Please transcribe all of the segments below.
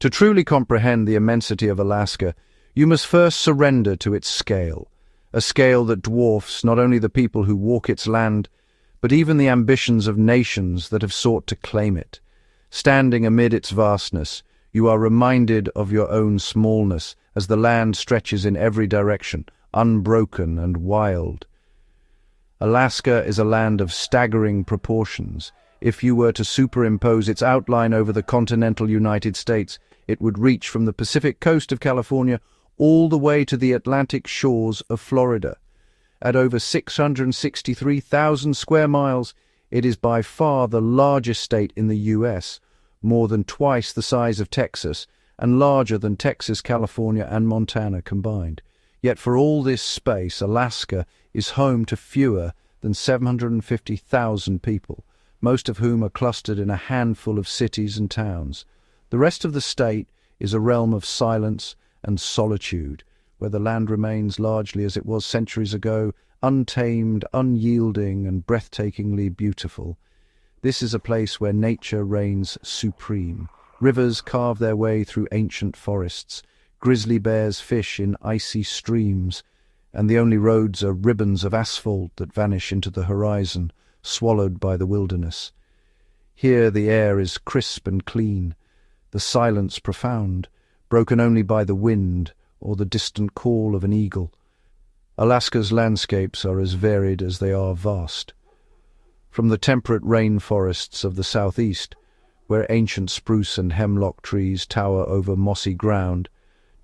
To truly comprehend the immensity of Alaska, you must first surrender to its scale, a scale that dwarfs not only the people who walk its land, but even the ambitions of nations that have sought to claim it. Standing amid its vastness, you are reminded of your own smallness as the land stretches in every direction, unbroken and wild. Alaska is a land of staggering proportions. If you were to superimpose its outline over the continental United States, it would reach from the Pacific coast of California all the way to the Atlantic shores of Florida. At over 663,000 square miles, it is by far the largest state in the U.S., more than twice the size of Texas, and larger than Texas, California, and Montana combined. Yet for all this space, Alaska is home to fewer than 750,000 people, most of whom are clustered in a handful of cities and towns. The rest of the state is a realm of silence and solitude, where the land remains largely as it was centuries ago, untamed, unyielding, and breathtakingly beautiful. This is a place where nature reigns supreme. Rivers carve their way through ancient forests, grizzly bears fish in icy streams, and the only roads are ribbons of asphalt that vanish into the horizon, swallowed by the wilderness. Here the air is crisp and clean, the silence profound, broken only by the wind or the distant call of an eagle. Alaska's landscapes are as varied as they are vast. From the temperate rainforests of the southeast, where ancient spruce and hemlock trees tower over mossy ground,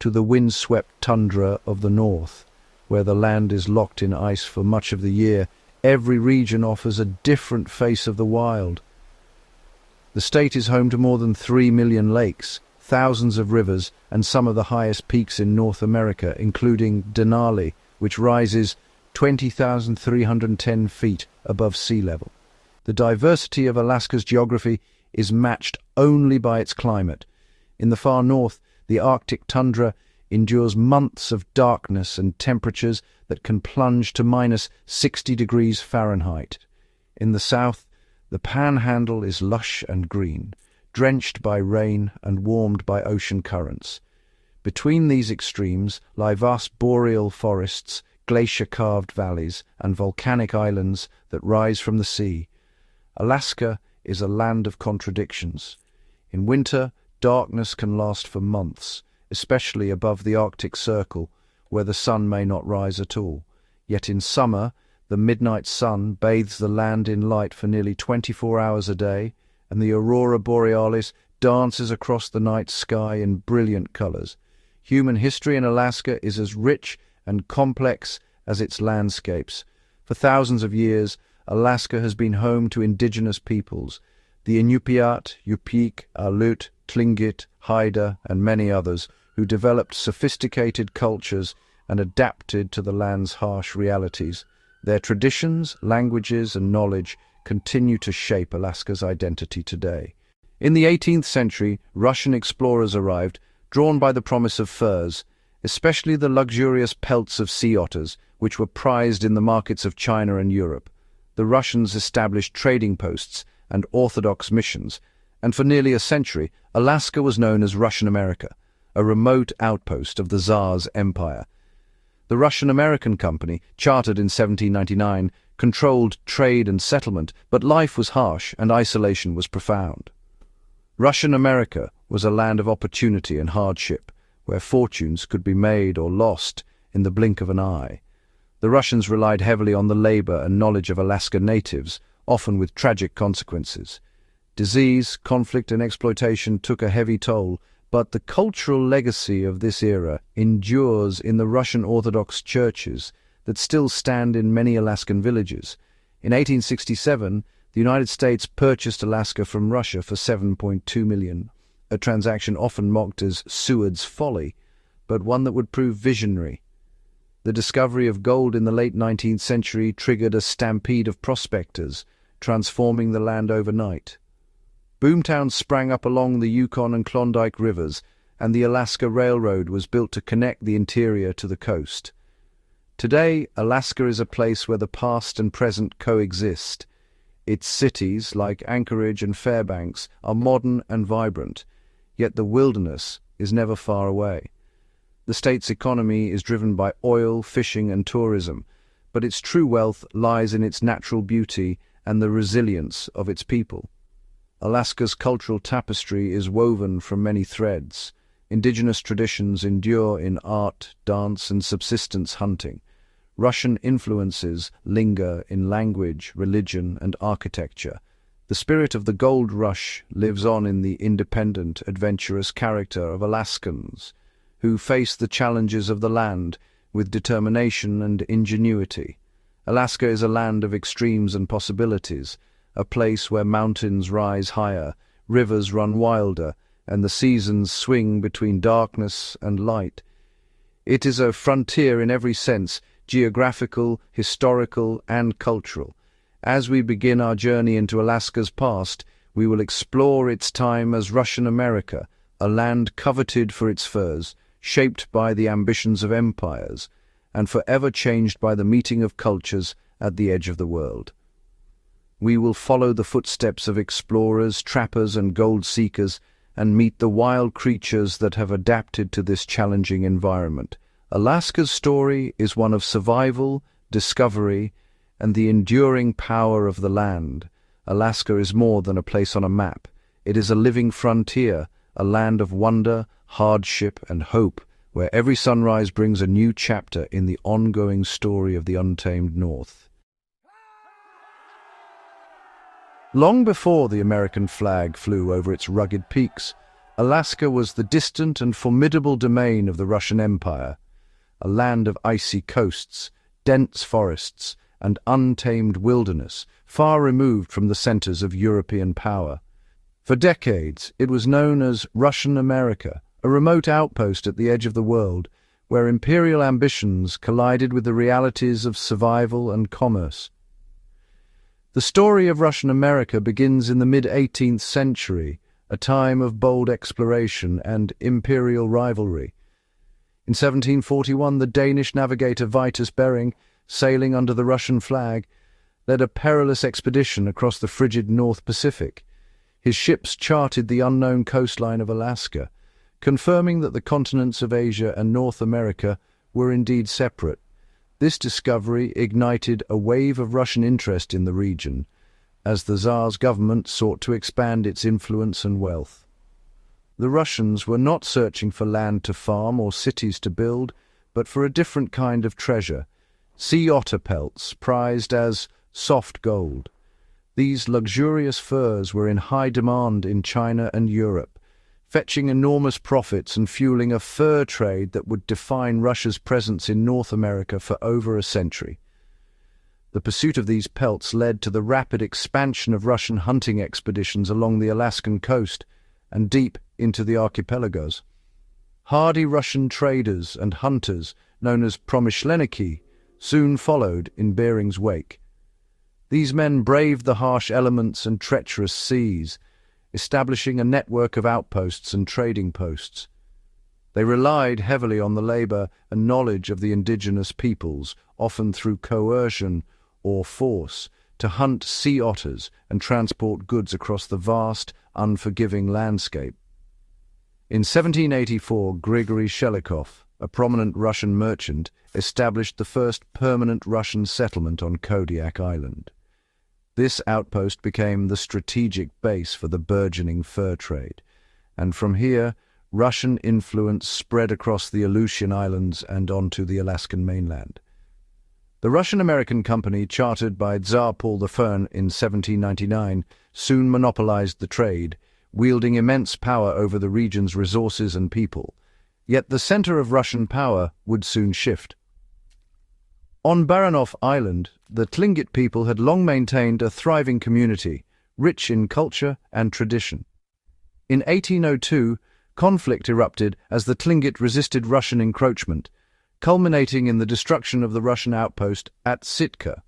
to the wind-swept tundra of the north, where the land is locked in ice for much of the year, every region offers a different face of the wild. The state is home to more than 3 million lakes, thousands of rivers, and some of the highest peaks in North America, including Denali, which rises 20,310 feet above sea level. The diversity of Alaska's geography is matched only by its climate. In the far north, the Arctic tundra endures months of darkness and temperatures that can plunge to minus 60 degrees Fahrenheit. In the south, the panhandle is lush and green, drenched by rain and warmed by ocean currents. Between these extremes lie vast boreal forests, glacier-carved valleys, and volcanic islands that rise from the sea. Alaska is a land of contradictions. In winter, darkness can last for months, especially above the Arctic Circle, where the sun may not rise at all. Yet in summer, the midnight sun bathes the land in light for nearly 24 hours a day, and the aurora borealis dances across the night sky in brilliant colors. Human history in Alaska is as rich and complex as its landscapes. For thousands of years, Alaska has been home to indigenous peoples, the Inupiat, Yupik, Aleut, Tlingit, Haida, and many others, who developed sophisticated cultures and adapted to the land's harsh realities. Their traditions, languages, and knowledge continue to shape Alaska's identity today. In the 18th century, Russian explorers arrived, drawn by the promise of furs, especially the luxurious pelts of sea otters, which were prized in the markets of China and Europe. The Russians established trading posts and Orthodox missions, and for nearly a century, Alaska was known as Russian America, a remote outpost of the Tsar's empire. The Russian-American Company, chartered in 1799, controlled trade and settlement, but life was harsh and isolation was profound. Russian America was a land of opportunity and hardship, where fortunes could be made or lost in the blink of an eye. The Russians relied heavily on the labor and knowledge of Alaska natives, often with tragic consequences. Disease, conflict, and exploitation took a heavy toll, but the cultural legacy of this era endures in the Russian Orthodox churches that still stand in many Alaskan villages. In 1867, the United States purchased Alaska from Russia for $7.2 million, a transaction often mocked as Seward's Folly, but one that would prove visionary. The discovery of gold in the late 19th century triggered a stampede of prospectors, transforming the land overnight. Boomtowns sprang up along the Yukon and Klondike rivers, and the Alaska Railroad was built to connect the interior to the coast. Today, Alaska is a place where the past and present coexist. Its cities, like Anchorage and Fairbanks, are modern and vibrant, yet the wilderness is never far away. The state's economy is driven by oil, fishing, and tourism, but its true wealth lies in its natural beauty and the resilience of its people. Alaska's cultural tapestry is woven from many threads. Indigenous traditions endure in art, dance, and subsistence hunting. Russian influences linger in language, religion, and architecture. The spirit of the gold rush lives on in the independent, adventurous character of Alaskans, who face the challenges of the land with determination and ingenuity. Alaska is a land of extremes and possibilities, a place where mountains rise higher, rivers run wilder, and the seasons swing between darkness and light. It is a frontier in every sense, geographical, historical, and cultural. As we begin our journey into Alaska's past, we will explore its time as Russian America, a land coveted for its furs, shaped by the ambitions of empires, and forever changed by the meeting of cultures at the edge of the world. We will follow the footsteps of explorers, trappers, and gold seekers, and meet the wild creatures that have adapted to this challenging environment. Alaska's story is one of survival, discovery, and the enduring power of the land. Alaska is more than a place on a map. It is a living frontier, a land of wonder, hardship, and hope, where every sunrise brings a new chapter in the ongoing story of the untamed North. Long before the American flag flew over its rugged peaks, Alaska was the distant and formidable domain of the Russian Empire, a land of icy coasts, dense forests, and untamed wilderness, far removed from the centers of European power. For decades, it was known as Russian America, a remote outpost at the edge of the world, where imperial ambitions collided with the realities of survival and commerce. The story of Russian America begins in the mid-18th century, a time of bold exploration and imperial rivalry. In 1741, the Danish navigator Vitus Bering, sailing under the Russian flag, led a perilous expedition across the frigid North Pacific. His ships charted the unknown coastline of Alaska, confirming that the continents of Asia and North America were indeed separate. This discovery ignited a wave of Russian interest in the region, as the Tsar's government sought to expand its influence and wealth. The Russians were not searching for land to farm or cities to build, but for a different kind of treasure, sea otter pelts prized as soft gold. These luxurious furs were in high demand in China and Europe, fetching enormous profits and fueling a fur trade that would define Russia's presence in North America for over a century. The pursuit of these pelts led to the rapid expansion of Russian hunting expeditions along the Alaskan coast and deep into the archipelagos. Hardy Russian traders and hunters, known as promischleniki, soon followed in Bering's wake. These men braved the harsh elements and treacherous seas, establishing a network of outposts and trading posts. They relied heavily on the labor and knowledge of the indigenous peoples, often through coercion or force, to hunt sea otters and transport goods across the vast, unforgiving landscape. In 1784, Grigory Shelikov, a prominent Russian merchant, established the first permanent Russian settlement on Kodiak Island. This outpost became the strategic base for the burgeoning fur trade, and from here, Russian influence spread across the Aleutian Islands and onto the Alaskan mainland. The Russian-American company, chartered by Tsar Paul I in 1799, soon monopolized the trade, wielding immense power over the region's resources and people. Yet the center of Russian power would soon shift. On Baranof Island, the Tlingit people had long maintained a thriving community, rich in culture and tradition. In 1802, conflict erupted as the Tlingit resisted Russian encroachment, culminating in the destruction of the Russian outpost at Sitka.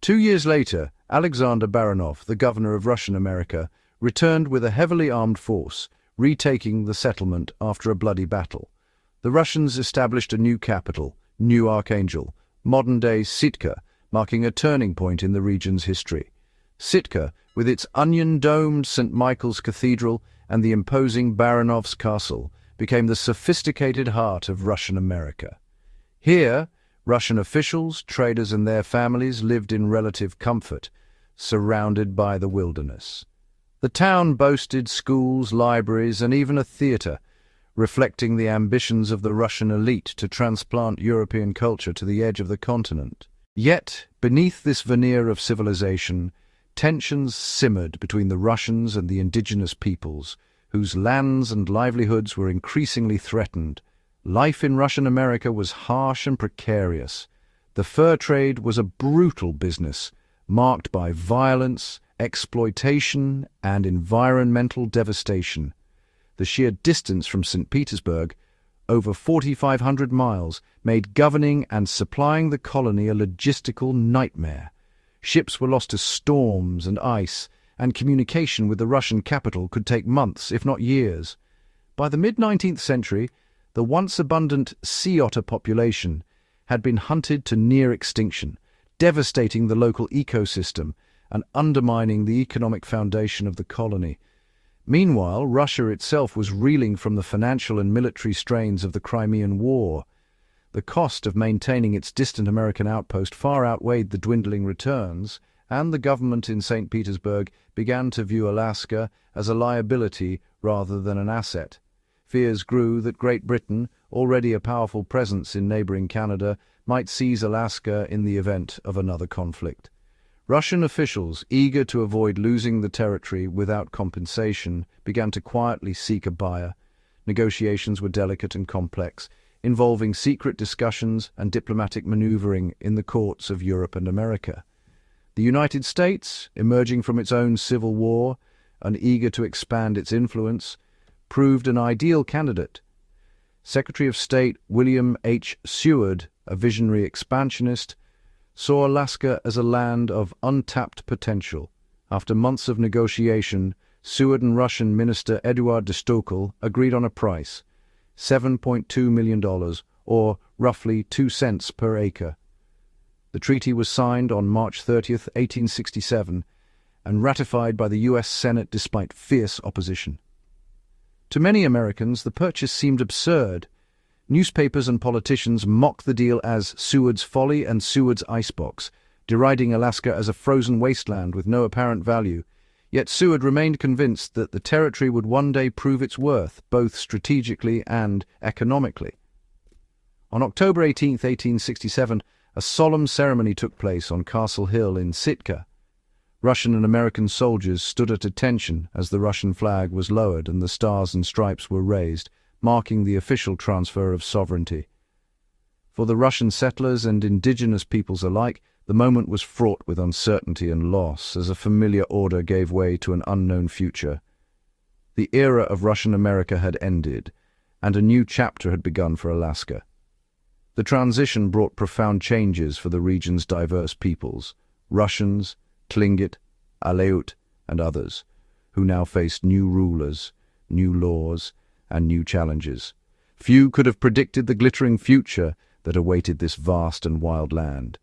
2 years later, Alexander Baranov, the governor of Russian America, returned with a heavily armed force, retaking the settlement after a bloody battle. The Russians established a new capital, New Archangel, modern-day Sitka, marking a turning point in the region's history. Sitka, with its onion-domed St. Michael's Cathedral and the imposing Baranov's castle became the sophisticated heart of Russian America. Here, Russian officials, traders and their families lived in relative comfort, surrounded by the wilderness. The town boasted schools, libraries, and even a theatre, reflecting the ambitions of the Russian elite to transplant European culture to the edge of the continent. Yet, beneath this veneer of civilization, tensions simmered between the Russians and the indigenous peoples, whose lands and livelihoods were increasingly threatened. Life in Russian America was harsh and precarious. The fur trade was a brutal business, marked by violence, exploitation, and environmental devastation. The sheer distance from St. Petersburg, over 4,500 miles, made governing and supplying the colony a logistical nightmare. Ships were lost to storms and ice, and communication with the Russian capital could take months, if not years. By the mid-19th century, the once abundant sea otter population had been hunted to near extinction, devastating the local ecosystem and undermining the economic foundation of the colony. Meanwhile, Russia itself was reeling from the financial and military strains of the Crimean War. The cost of maintaining its distant American outpost far outweighed the dwindling returns, and the government in St. Petersburg began to view Alaska as a liability rather than an asset. Fears grew that Great Britain, already a powerful presence in neighboring Canada, might seize Alaska in the event of another conflict. Russian officials, eager to avoid losing the territory without compensation, began to quietly seek a buyer. Negotiations were delicate and complex, involving secret discussions and diplomatic maneuvering in the courts of Europe and America. The United States, emerging from its own civil war and eager to expand its influence, proved an ideal candidate. Secretary of State William H. Seward, a visionary expansionist, saw Alaska as a land of untapped potential. After months of negotiation, Seward and Russian Minister Eduard de Stokel agreed on a price, $7.2 million, or roughly 2 cents per acre. The treaty was signed on March 30, 1867, and ratified by the U.S. Senate despite fierce opposition. To many Americans, the purchase seemed absurd. Newspapers and politicians mocked the deal as Seward's Folly and Seward's icebox, deriding Alaska as a frozen wasteland with no apparent value. Yet Seward remained convinced that the territory would one day prove its worth, both strategically and economically. On October 18, 1867, a solemn ceremony took place on Castle Hill in Sitka. Russian and American soldiers stood at attention as the Russian flag was lowered and the stars and stripes were raised, marking the official transfer of sovereignty. For the Russian settlers and indigenous peoples alike, the moment was fraught with uncertainty and loss as a familiar order gave way to an unknown future. The era of Russian America had ended, and a new chapter had begun for Alaska. The transition brought profound changes for the region's diverse peoples, Russians, Tlingit, Aleut, and others, who now faced new rulers, new laws, and new challenges. Few could have predicted the glittering future that awaited this vast and wild land.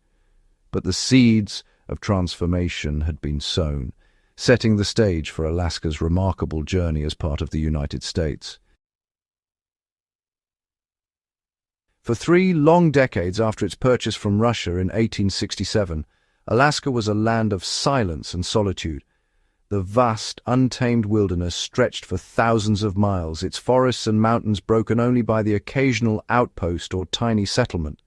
But the seeds of transformation had been sown, setting the stage for Alaska's remarkable journey as part of the United States. For 3 long decades after its purchase from Russia in 1867, Alaska was a land of silence and solitude. The vast, untamed wilderness stretched for thousands of miles, its forests and mountains broken only by the occasional outpost or tiny settlement.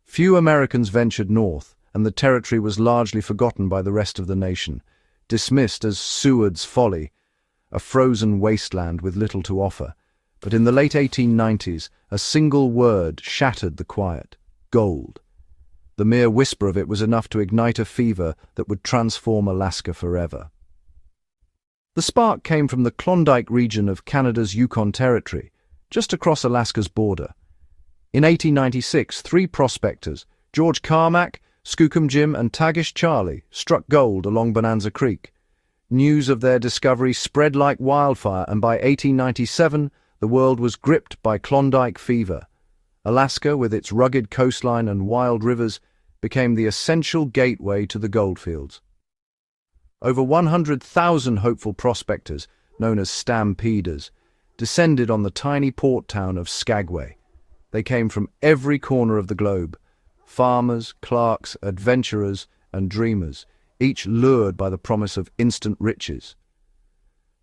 Few Americans ventured north, and the territory was largely forgotten by the rest of the nation, dismissed as Seward's Folly, a frozen wasteland with little to offer. But in the late 1890s, a single word shattered the quiet: gold. The mere whisper of it was enough to ignite a fever that would transform Alaska forever. The spark came from the Klondike region of Canada's Yukon Territory, just across Alaska's border. In 1896, 3 prospectors, George Carmack, Skookum Jim and Tagish Charlie, struck gold along Bonanza Creek. News of their discovery spread like wildfire, and by 1897, the world was gripped by Klondike fever. Alaska, with its rugged coastline and wild rivers, became the essential gateway to the goldfields. Over 100,000 hopeful prospectors, known as stampeders, descended on the tiny port town of Skagway. They came from every corner of the globe, farmers, clerks, adventurers, and dreamers, each lured by the promise of instant riches.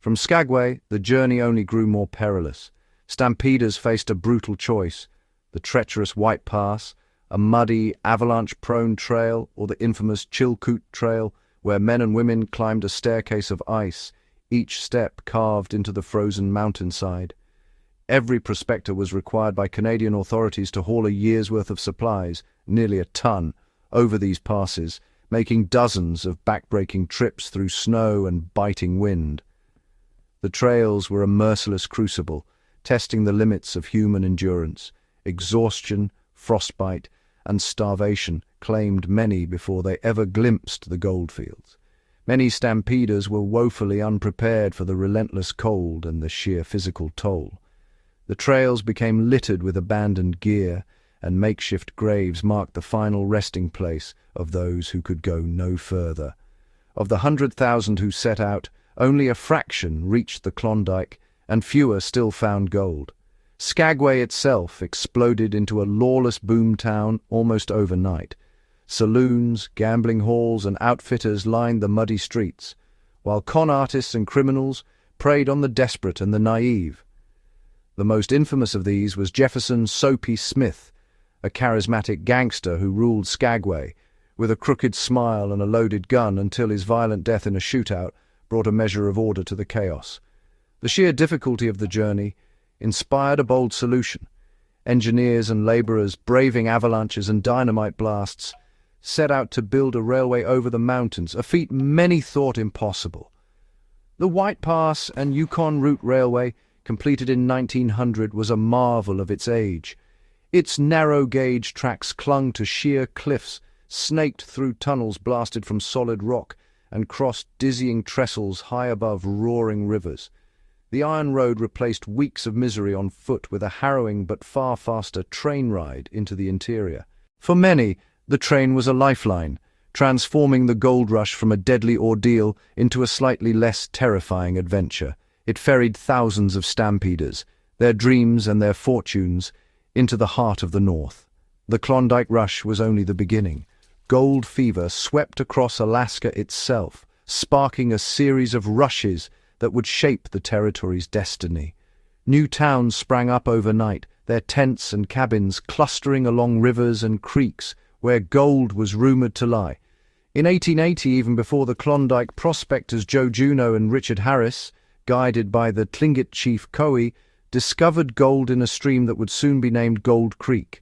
From Skagway, the journey only grew more perilous. Stampeders faced a brutal choice: the treacherous White Pass, a muddy, avalanche-prone trail, or the infamous Chilkoot Trail, where men and women climbed a staircase of ice, each step carved into the frozen mountainside. Every prospector was required by Canadian authorities to haul a year's worth of supplies, nearly a ton, over these passes, making dozens of back-breaking trips through snow and biting wind. The trails were a merciless crucible, testing the limits of human endurance. Exhaustion, frostbite, and starvation claimed many before they ever glimpsed the goldfields. Many stampeders were woefully unprepared for the relentless cold and the sheer physical toll. The trails became littered with abandoned gear, and makeshift graves marked the final resting place of those who could go no further. Of the 100,000 who set out, only a fraction reached the Klondike, and fewer still found gold. Skagway itself exploded into a lawless boom town almost overnight. Saloons, gambling halls, and outfitters lined the muddy streets, while con artists and criminals preyed on the desperate and the naive. The most infamous of these was Jefferson "Soapy" Smith, a charismatic gangster who ruled Skagway, with a crooked smile and a loaded gun, until his violent death in a shootout brought a measure of order to the chaos. The sheer difficulty of the journey inspired a bold solution. Engineers and laborers, braving avalanches and dynamite blasts, set out to build a railway over the mountains, a feat many thought impossible. The White Pass and Yukon Route Railway, completed in 1900, was a marvel of its age. Its narrow-gauge tracks clung to sheer cliffs, snaked through tunnels blasted from solid rock, and crossed dizzying trestles high above roaring rivers. The iron road replaced weeks of misery on foot with a harrowing but far faster train ride into the interior. For many, the train was a lifeline, transforming the gold rush from a deadly ordeal into a slightly less terrifying adventure. It ferried thousands of stampeders, their dreams and their fortunes, into the heart of the North. The Klondike Rush was only the beginning. Gold fever swept across Alaska itself, sparking a series of rushes that would shape the territory's destiny. New towns sprang up overnight, their tents and cabins clustering along rivers and creeks where gold was rumored to lie. In 1880, even before the Klondike, prospectors Joe Juneau and Richard Harris, guided by the Tlingit chief Coe, discovered gold in a stream that would soon be named Gold Creek.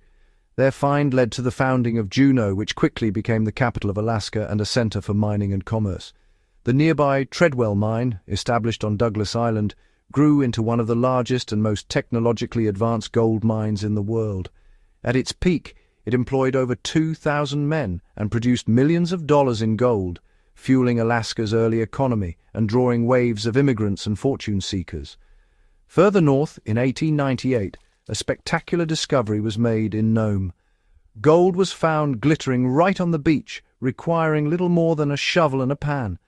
Their find led to the founding of Juneau, which quickly became the capital of Alaska and a center for mining and commerce. The nearby Treadwell mine, established on Douglas Island, grew into one of the largest and most technologically advanced gold mines in the world. At its peak, it employed over 2,000 men and produced millions of dollars in gold, fueling Alaska's early economy and drawing waves of immigrants and fortune seekers. Further north, in 1898, a spectacular discovery was made in Nome. Gold was found glittering right on the beach, requiring little more than a shovel and a pan.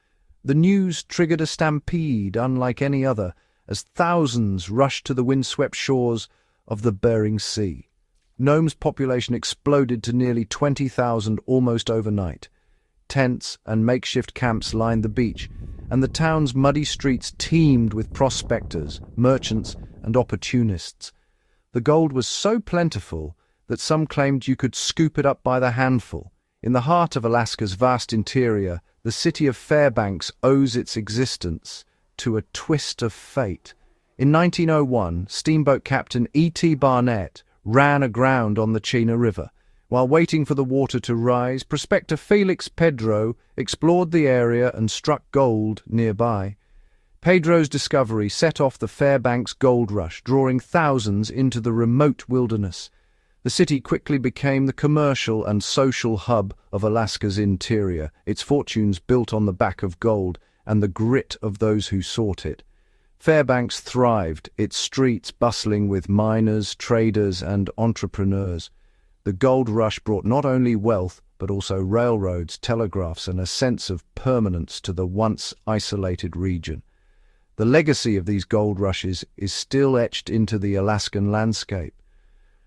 The news triggered a stampede unlike any other, as thousands rushed to the windswept shores of the Bering Sea. Nome's population exploded to nearly 20,000 almost overnight. Tents and makeshift camps lined the beach, and the town's muddy streets teemed with prospectors, merchants, and opportunists. The gold was so plentiful that some claimed you could scoop it up by the handful. In the heart of Alaska's vast interior, the city of Fairbanks owes its existence to a twist of fate. In 1901, steamboat captain E.T. Barnett ran aground on the Chena River. While waiting for the water to rise, prospector Felix Pedro explored the area and struck gold nearby. Pedro's discovery set off the Fairbanks gold rush, drawing thousands into the remote wilderness. The city quickly became the commercial and social hub of Alaska's interior, its fortunes built on the back of gold and the grit of those who sought it. Fairbanks thrived, its streets bustling with miners, traders, and entrepreneurs. The gold rush brought not only wealth, but also railroads, telegraphs, and a sense of permanence to the once isolated region. The legacy of these gold rushes is still etched into the Alaskan landscape.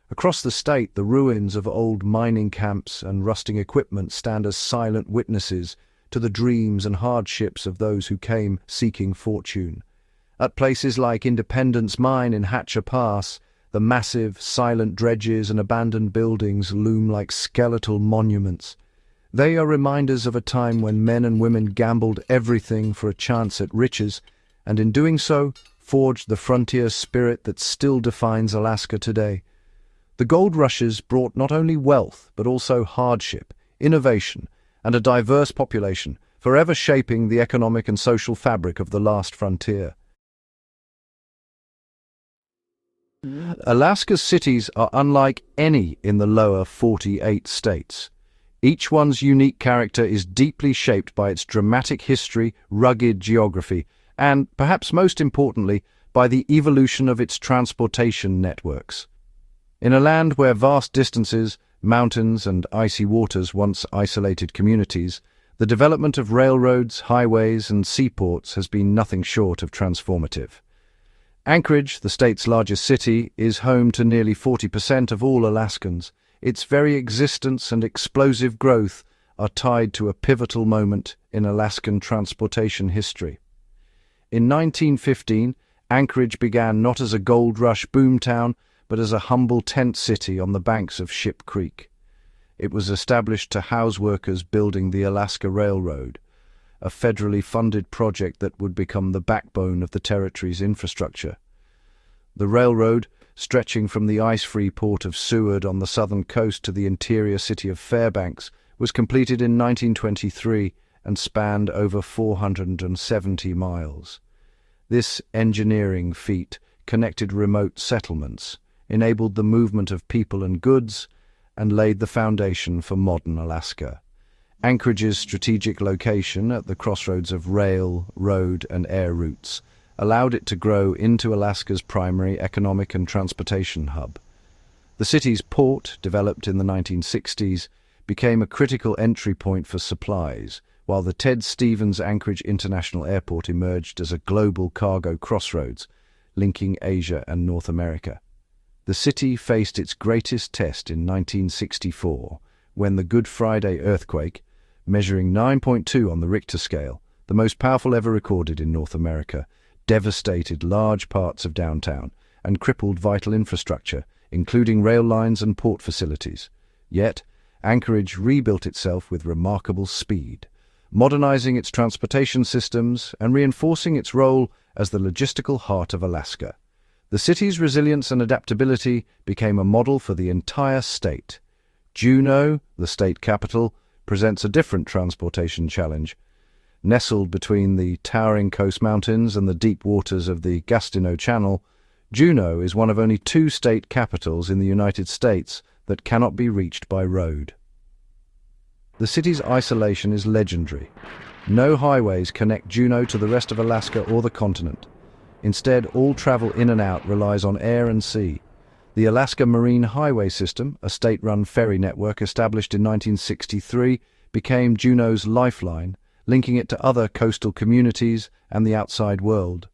Across the state, the ruins of old mining camps and rusting equipment stand as silent witnesses to the dreams and hardships of those who came seeking fortune. At places like Independence Mine in Hatcher Pass, the massive, silent dredges and abandoned buildings loom like skeletal monuments. They are reminders of a time when men and women gambled everything for a chance at riches, and in doing so, forged the frontier spirit that still defines Alaska today. The gold rushes brought not only wealth, but also hardship, innovation, and a diverse population, forever shaping the economic and social fabric of the last frontier. Alaska's cities are unlike any in the lower 48 states. Each one's unique character is deeply shaped by its dramatic history, rugged geography, and, perhaps most importantly, by the evolution of its transportation networks. In a land where vast distances, mountains, and icy waters once isolated communities, the development of railroads, highways, and seaports has been nothing short of transformative. Anchorage, the state's largest city, is home to nearly 40% of all Alaskans. Its very existence and explosive growth are tied to a pivotal moment in Alaskan transportation history. In 1915, Anchorage began not as a gold rush boomtown, but as a humble tent city on the banks of Ship Creek. It was established to house workers building the Alaska Railroad, a federally funded project that would become the backbone of the territory's infrastructure. The railroad, stretching from the ice-free port of Seward on the southern coast to the interior city of Fairbanks, was completed in 1923 and spanned over 470 miles. This engineering feat connected remote settlements, enabled the movement of people and goods, and laid the foundation for modern Alaska. Anchorage's strategic location at the crossroads of rail, road, and air routes allowed it to grow into Alaska's primary economic and transportation hub. The city's port, developed in the 1960s, became a critical entry point for supplies, while the Ted Stevens Anchorage International Airport emerged as a global cargo crossroads, linking Asia and North America. The city faced its greatest test in 1964, when the Good Friday earthquake, measuring 9.2 on the Richter scale, the most powerful ever recorded in North America, devastated large parts of downtown and crippled vital infrastructure, including rail lines and port facilities. Yet, Anchorage rebuilt itself with remarkable speed, modernizing its transportation systems and reinforcing its role as the logistical heart of Alaska. The city's resilience and adaptability became a model for the entire state. Juneau, the state capital, presents a different transportation challenge. Nestled between the towering Coast Mountains and the deep waters of the Gastineau Channel, Juneau is one of only 2 state capitals in the United States that cannot be reached by road. The city's isolation is legendary. No highways connect Juneau to the rest of Alaska or the continent. Instead, all travel in and out relies on air and sea. The Alaska Marine Highway System, a state-run ferry network established in 1963, became Juneau's lifeline, linking it to other coastal communities and the outside world.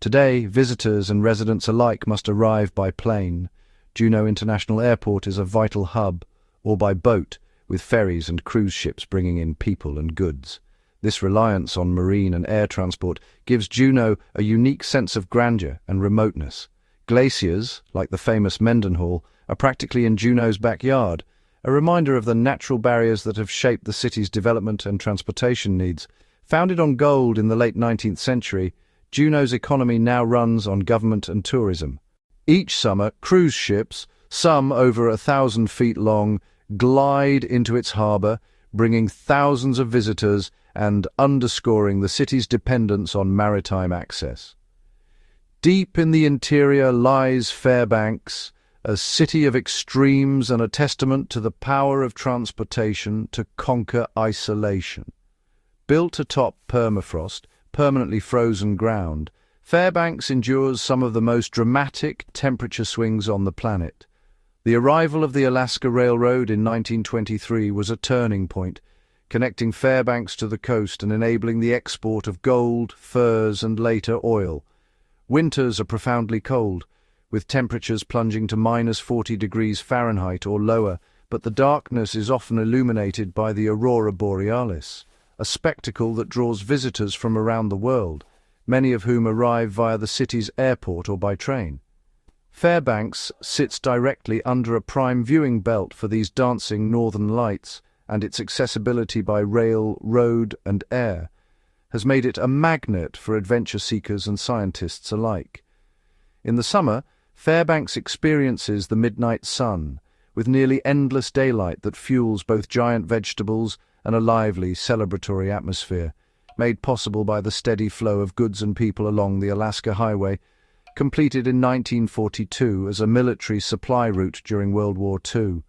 Today, visitors and residents alike must arrive by plane. Juneau International Airport is a vital hub, or by boat, with ferries and cruise ships bringing in people and goods. This reliance on marine and air transport gives Juneau a unique sense of grandeur and remoteness. Glaciers, like the famous Mendenhall, are practically in Juneau's backyard, a reminder of the natural barriers that have shaped the city's development and transportation needs. Founded on gold in the late 19th century, Juneau's economy now runs on government and tourism. Each summer, cruise ships, some over 1,000 feet long, glide into its harbor, bringing thousands of visitors and underscoring the city's dependence on maritime access. Deep in the interior lies Fairbanks, a city of extremes and a testament to the power of transportation to conquer isolation. Built atop permafrost, permanently frozen ground, Fairbanks endures some of the most dramatic temperature swings on the planet. The arrival of the Alaska Railroad in 1923 was a turning point, connecting Fairbanks to the coast and enabling the export of gold, furs, and later oil. Winters are profoundly cold, with temperatures plunging to -40 degrees Fahrenheit or lower, but the darkness is often illuminated by the aurora borealis, a spectacle that draws visitors from around the world, many of whom arrive via the city's airport or by train. Fairbanks sits directly under a prime viewing belt for these dancing northern lights, and its accessibility by rail, road, and air has made it a magnet for adventure seekers and scientists alike. In the summer, Fairbanks experiences the midnight sun, with nearly endless daylight that fuels both giant vegetables and a lively, celebratory atmosphere, made possible by the steady flow of goods and people along the Alaska Highway, completed in 1942 as a military supply route during World War II.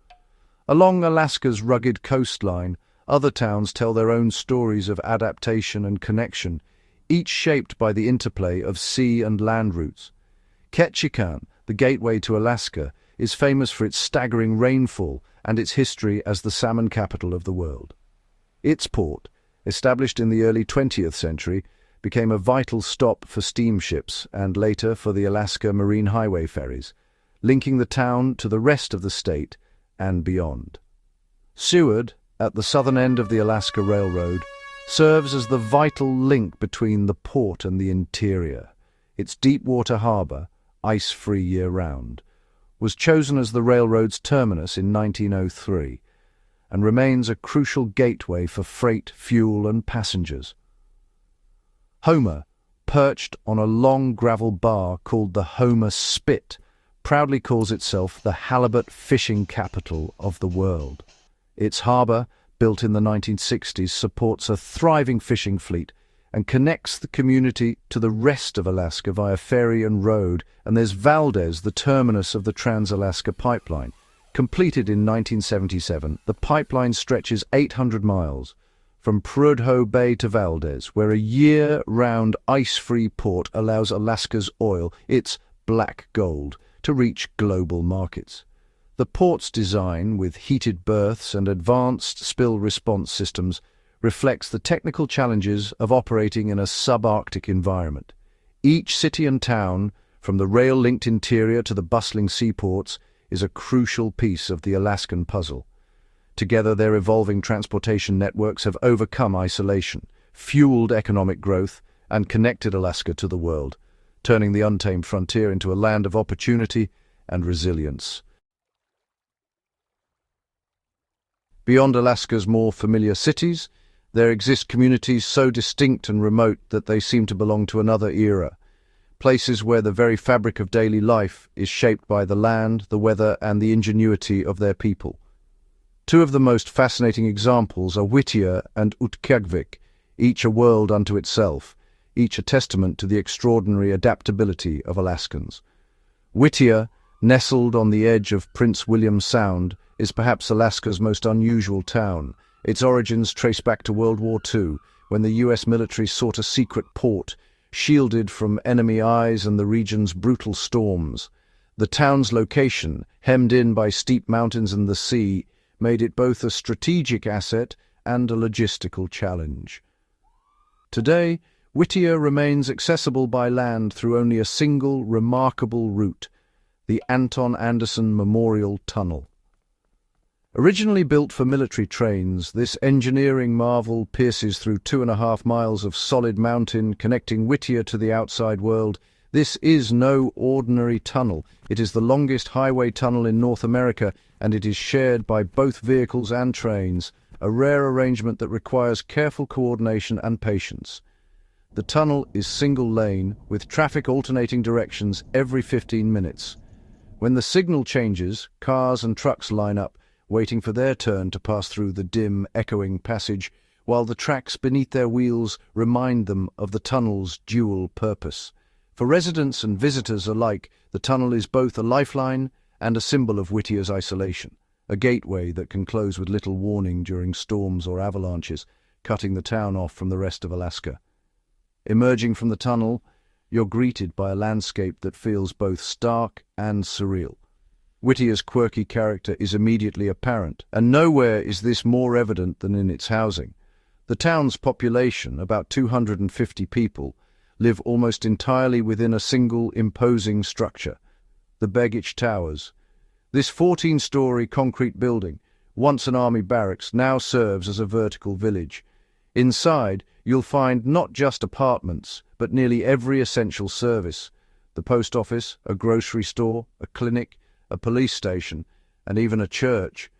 Along Alaska's rugged coastline, other towns tell their own stories of adaptation and connection, each shaped by the interplay of sea and land routes. Ketchikan, the gateway to Alaska, is famous for its staggering rainfall and its history as the salmon capital of the world. Its port, established in the early 20th century, became a vital stop for steamships and later for the Alaska Marine Highway ferries, linking the town to the rest of the state and beyond. Seward, at the southern end of the Alaska Railroad, serves as the vital link between the port and the interior. Its deep-water harbour, ice-free year-round, was chosen as the railroad's terminus in 1903 and remains a crucial gateway for freight, fuel, and passengers. Homer, perched on a long gravel bar called the Homer Spit, proudly calls itself the halibut fishing capital of the world. Its harbour, built in the 1960s, supports a thriving fishing fleet and connects the community to the rest of Alaska via ferry and road, and there's Valdez, the terminus of the Trans-Alaska Pipeline. Completed in 1977, the pipeline stretches 800 miles, from Prudhoe Bay to Valdez, where a year-round ice-free port allows Alaska's oil, its black gold, to reach global markets. The port's design, with heated berths and advanced spill response systems, reflects the technical challenges of operating in a subarctic environment. Each city and town, from the rail-linked interior to the bustling seaports, is a crucial piece of the Alaskan puzzle. Together, their evolving transportation networks have overcome isolation, fueled economic growth, and connected Alaska to the world, turning the untamed frontier into a land of opportunity and resilience. Beyond Alaska's more familiar cities, there exist communities so distinct and remote that they seem to belong to another era, places where the very fabric of daily life is shaped by the land, the weather, and the ingenuity of their people. Two of the most fascinating examples are Whittier and Utqiagvik, each a world unto itself, each a testament to the extraordinary adaptability of Alaskans. Whittier, nestled on the edge of Prince William Sound, is perhaps Alaska's most unusual town. Its origins trace back to World War II, when the U.S. military sought a secret port, shielded from enemy eyes and the region's brutal storms. The town's location, hemmed in by steep mountains and the sea, made it both a strategic asset and a logistical challenge. Today, Whittier remains accessible by land through only a single remarkable route, the Anton Anderson Memorial Tunnel. Originally built for military trains, this engineering marvel pierces through 2.5 miles of solid mountain, connecting Whittier to the outside world. This is no ordinary tunnel. It is the longest highway tunnel in North America, and it is shared by both vehicles and trains, a rare arrangement that requires careful coordination and patience. The tunnel is single-lane, with traffic alternating directions every 15 minutes. When the signal changes, cars and trucks line up, waiting for their turn to pass through the dim, echoing passage, while the tracks beneath their wheels remind them of the tunnel's dual purpose. For residents and visitors alike, the tunnel is both a lifeline and a symbol of Whittier's isolation, a gateway that can close with little warning during storms or avalanches, cutting the town off from the rest of Alaska. Emerging from the tunnel, you're greeted by a landscape that feels both stark and surreal. Whittier's quirky character is immediately apparent, and nowhere is this more evident than in its housing. The town's population, about 250 people, live almost entirely within a single imposing structure, the Begich Towers. This 14-story concrete building, once an army barracks, now serves as a vertical village. Inside, you'll find not just apartments, but nearly every essential service: the post office, a grocery store, a clinic, a police station, and even a church.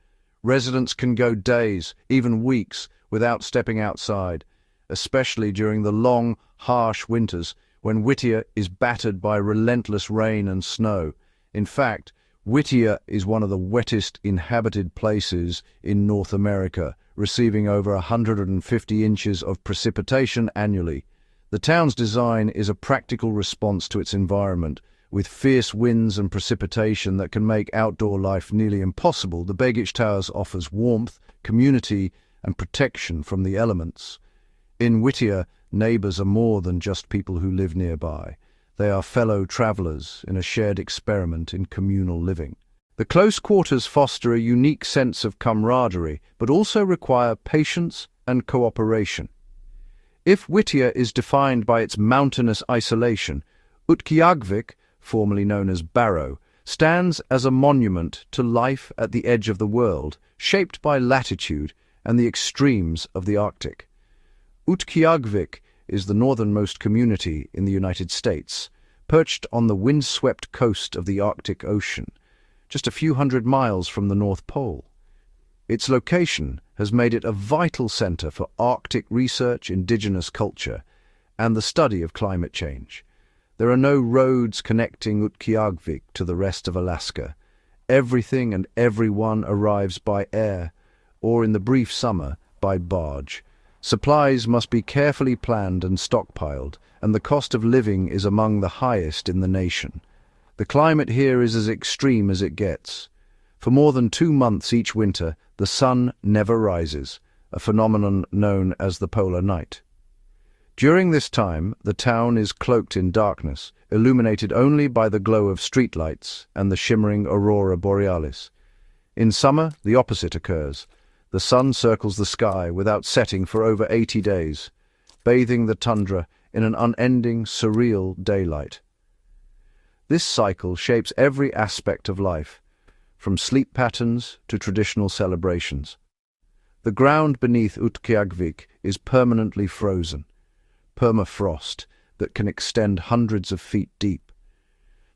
Residents can go days, even weeks, without stepping outside, especially during the long, harsh winters when Whittier is battered by relentless rain and snow. In fact, Whittier is one of the wettest inhabited places in North America, receiving over 150 inches of precipitation annually. The town's design is a practical response to its environment. With fierce winds and precipitation that can make outdoor life nearly impossible, the Begich Towers offers warmth, community, and protection from the elements. In Whittier, neighbors are more than just people who live nearby. They are fellow travelers in a shared experiment in communal living. The close quarters foster a unique sense of camaraderie, but also require patience and cooperation. If Whittier is defined by its mountainous isolation, Utqiagvik, formerly known as Barrow, stands as a monument to life at the edge of the world, shaped by latitude and the extremes of the Arctic. Utqiagvik is the northernmost community in the United States, perched on the windswept coast of the Arctic Ocean, just a few hundred miles from the North Pole. Its location has made it a vital center for Arctic research, indigenous culture, and the study of climate change. There are no roads connecting Utqiagvik to the rest of Alaska. Everything and everyone arrives by air, or in the brief summer, by barge. Supplies must be carefully planned and stockpiled, and the cost of living is among the highest in the nation. The climate here is as extreme as it gets. For more than 2 months each winter, the sun never rises, a phenomenon known as the polar night. During this time, the town is cloaked in darkness, illuminated only by the glow of streetlights and the shimmering aurora borealis. In summer, the opposite occurs. The sun circles the sky without setting for over 80 days, bathing the tundra in an unending, surreal daylight. This cycle shapes every aspect of life, from sleep patterns to traditional celebrations. The ground beneath Utqiagvik is permanently frozen, permafrost that can extend hundreds of feet deep.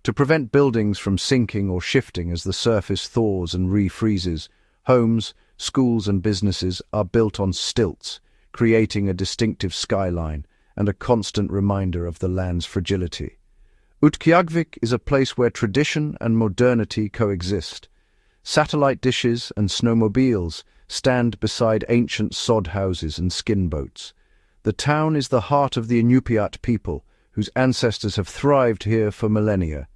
To prevent buildings from sinking or shifting as the surface thaws and refreezes, homes, schools and businesses are built on stilts, creating a distinctive skyline and a constant reminder of the land's fragility. Utqiagvik is a place where tradition and modernity coexist. Satellite dishes and snowmobiles stand beside ancient sod houses and skin boats. The town is the heart of the Inupiat people, whose ancestors have thrived here for millennia.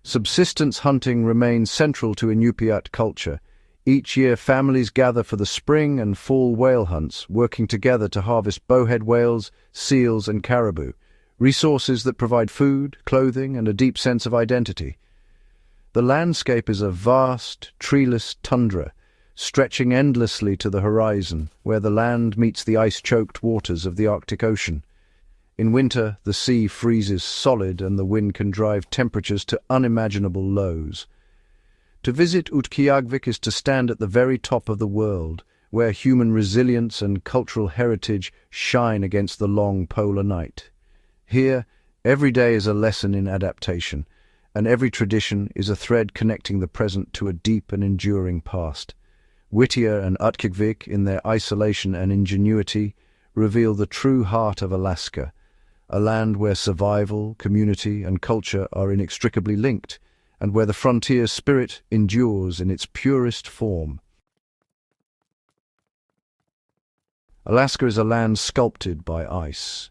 Subsistence hunting remains central to Inupiat culture. Each year families gather for the spring and fall whale hunts, working together to harvest bowhead whales, seals and caribou, resources that provide food, clothing and a deep sense of identity. The landscape is a vast, treeless tundra, stretching endlessly to the horizon, where the land meets the ice-choked waters of the Arctic Ocean. In winter, the sea freezes solid and the wind can drive temperatures to unimaginable lows. To visit Utqiagvik is to stand at the very top of the world, where human resilience and cultural heritage shine against the long polar night. Here, every day is a lesson in adaptation, and every tradition is a thread connecting the present to a deep and enduring past. Whittier and Utqiagvik, in their isolation and ingenuity, reveal the true heart of Alaska, a land where survival, community, and culture are inextricably linked, and where the frontier spirit endures in its purest form. Alaska is a land sculpted by ice,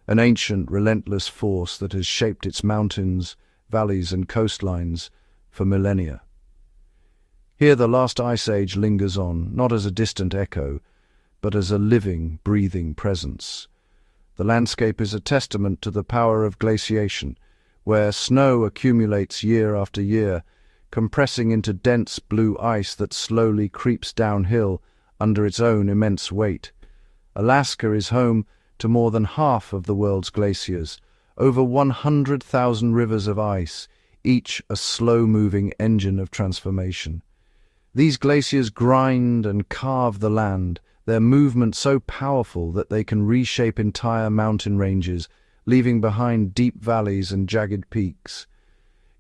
an ancient, relentless force that has shaped its mountains, valleys and coastlines for millennia. Here the last ice age lingers on, not as a distant echo, but as a living, breathing presence. The landscape is a testament to the power of glaciation, where snow accumulates year after year, compressing into dense blue ice that slowly creeps downhill under its own immense weight. Alaska is home to more than half of the world's glaciers, over 100,000 rivers of ice, each a slow-moving engine of transformation. These glaciers grind and carve the land, their movement so powerful that they can reshape entire mountain ranges, leaving behind deep valleys and jagged peaks.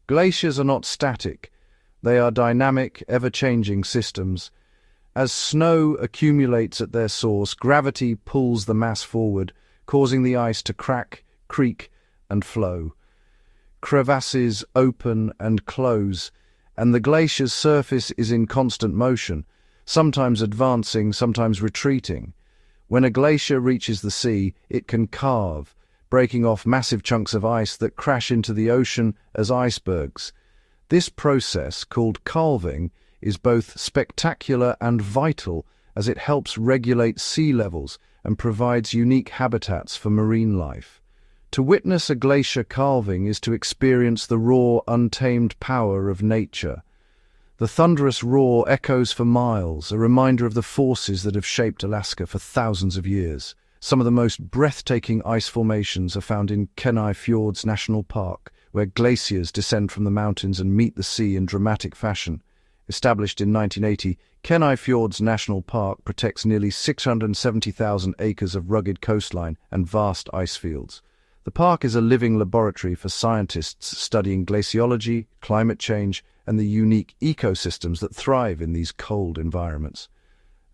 Glaciers are not static. They are dynamic, ever-changing systems. As snow accumulates at their source, gravity pulls the mass forward, causing the ice to crack, creak, and flow. Crevasses open and close, and the glacier's surface is in constant motion, sometimes advancing, sometimes retreating. When a glacier reaches the sea, it can carve, breaking off massive chunks of ice that crash into the ocean as icebergs. This process, called calving, is both spectacular and vital as it helps regulate sea levels and provides unique habitats for marine life. To witness a glacier calving is to experience the raw, untamed power of nature. The thunderous roar echoes for miles, a reminder of the forces that have shaped Alaska for thousands of years. Some of the most breathtaking ice formations are found in Kenai Fjords National Park, where glaciers descend from the mountains and meet the sea in dramatic fashion. Established in 1980, Kenai Fjords National Park protects nearly 670,000 acres of rugged coastline and vast ice fields. The park is a living laboratory for scientists studying glaciology, climate change, and the unique ecosystems that thrive in these cold environments.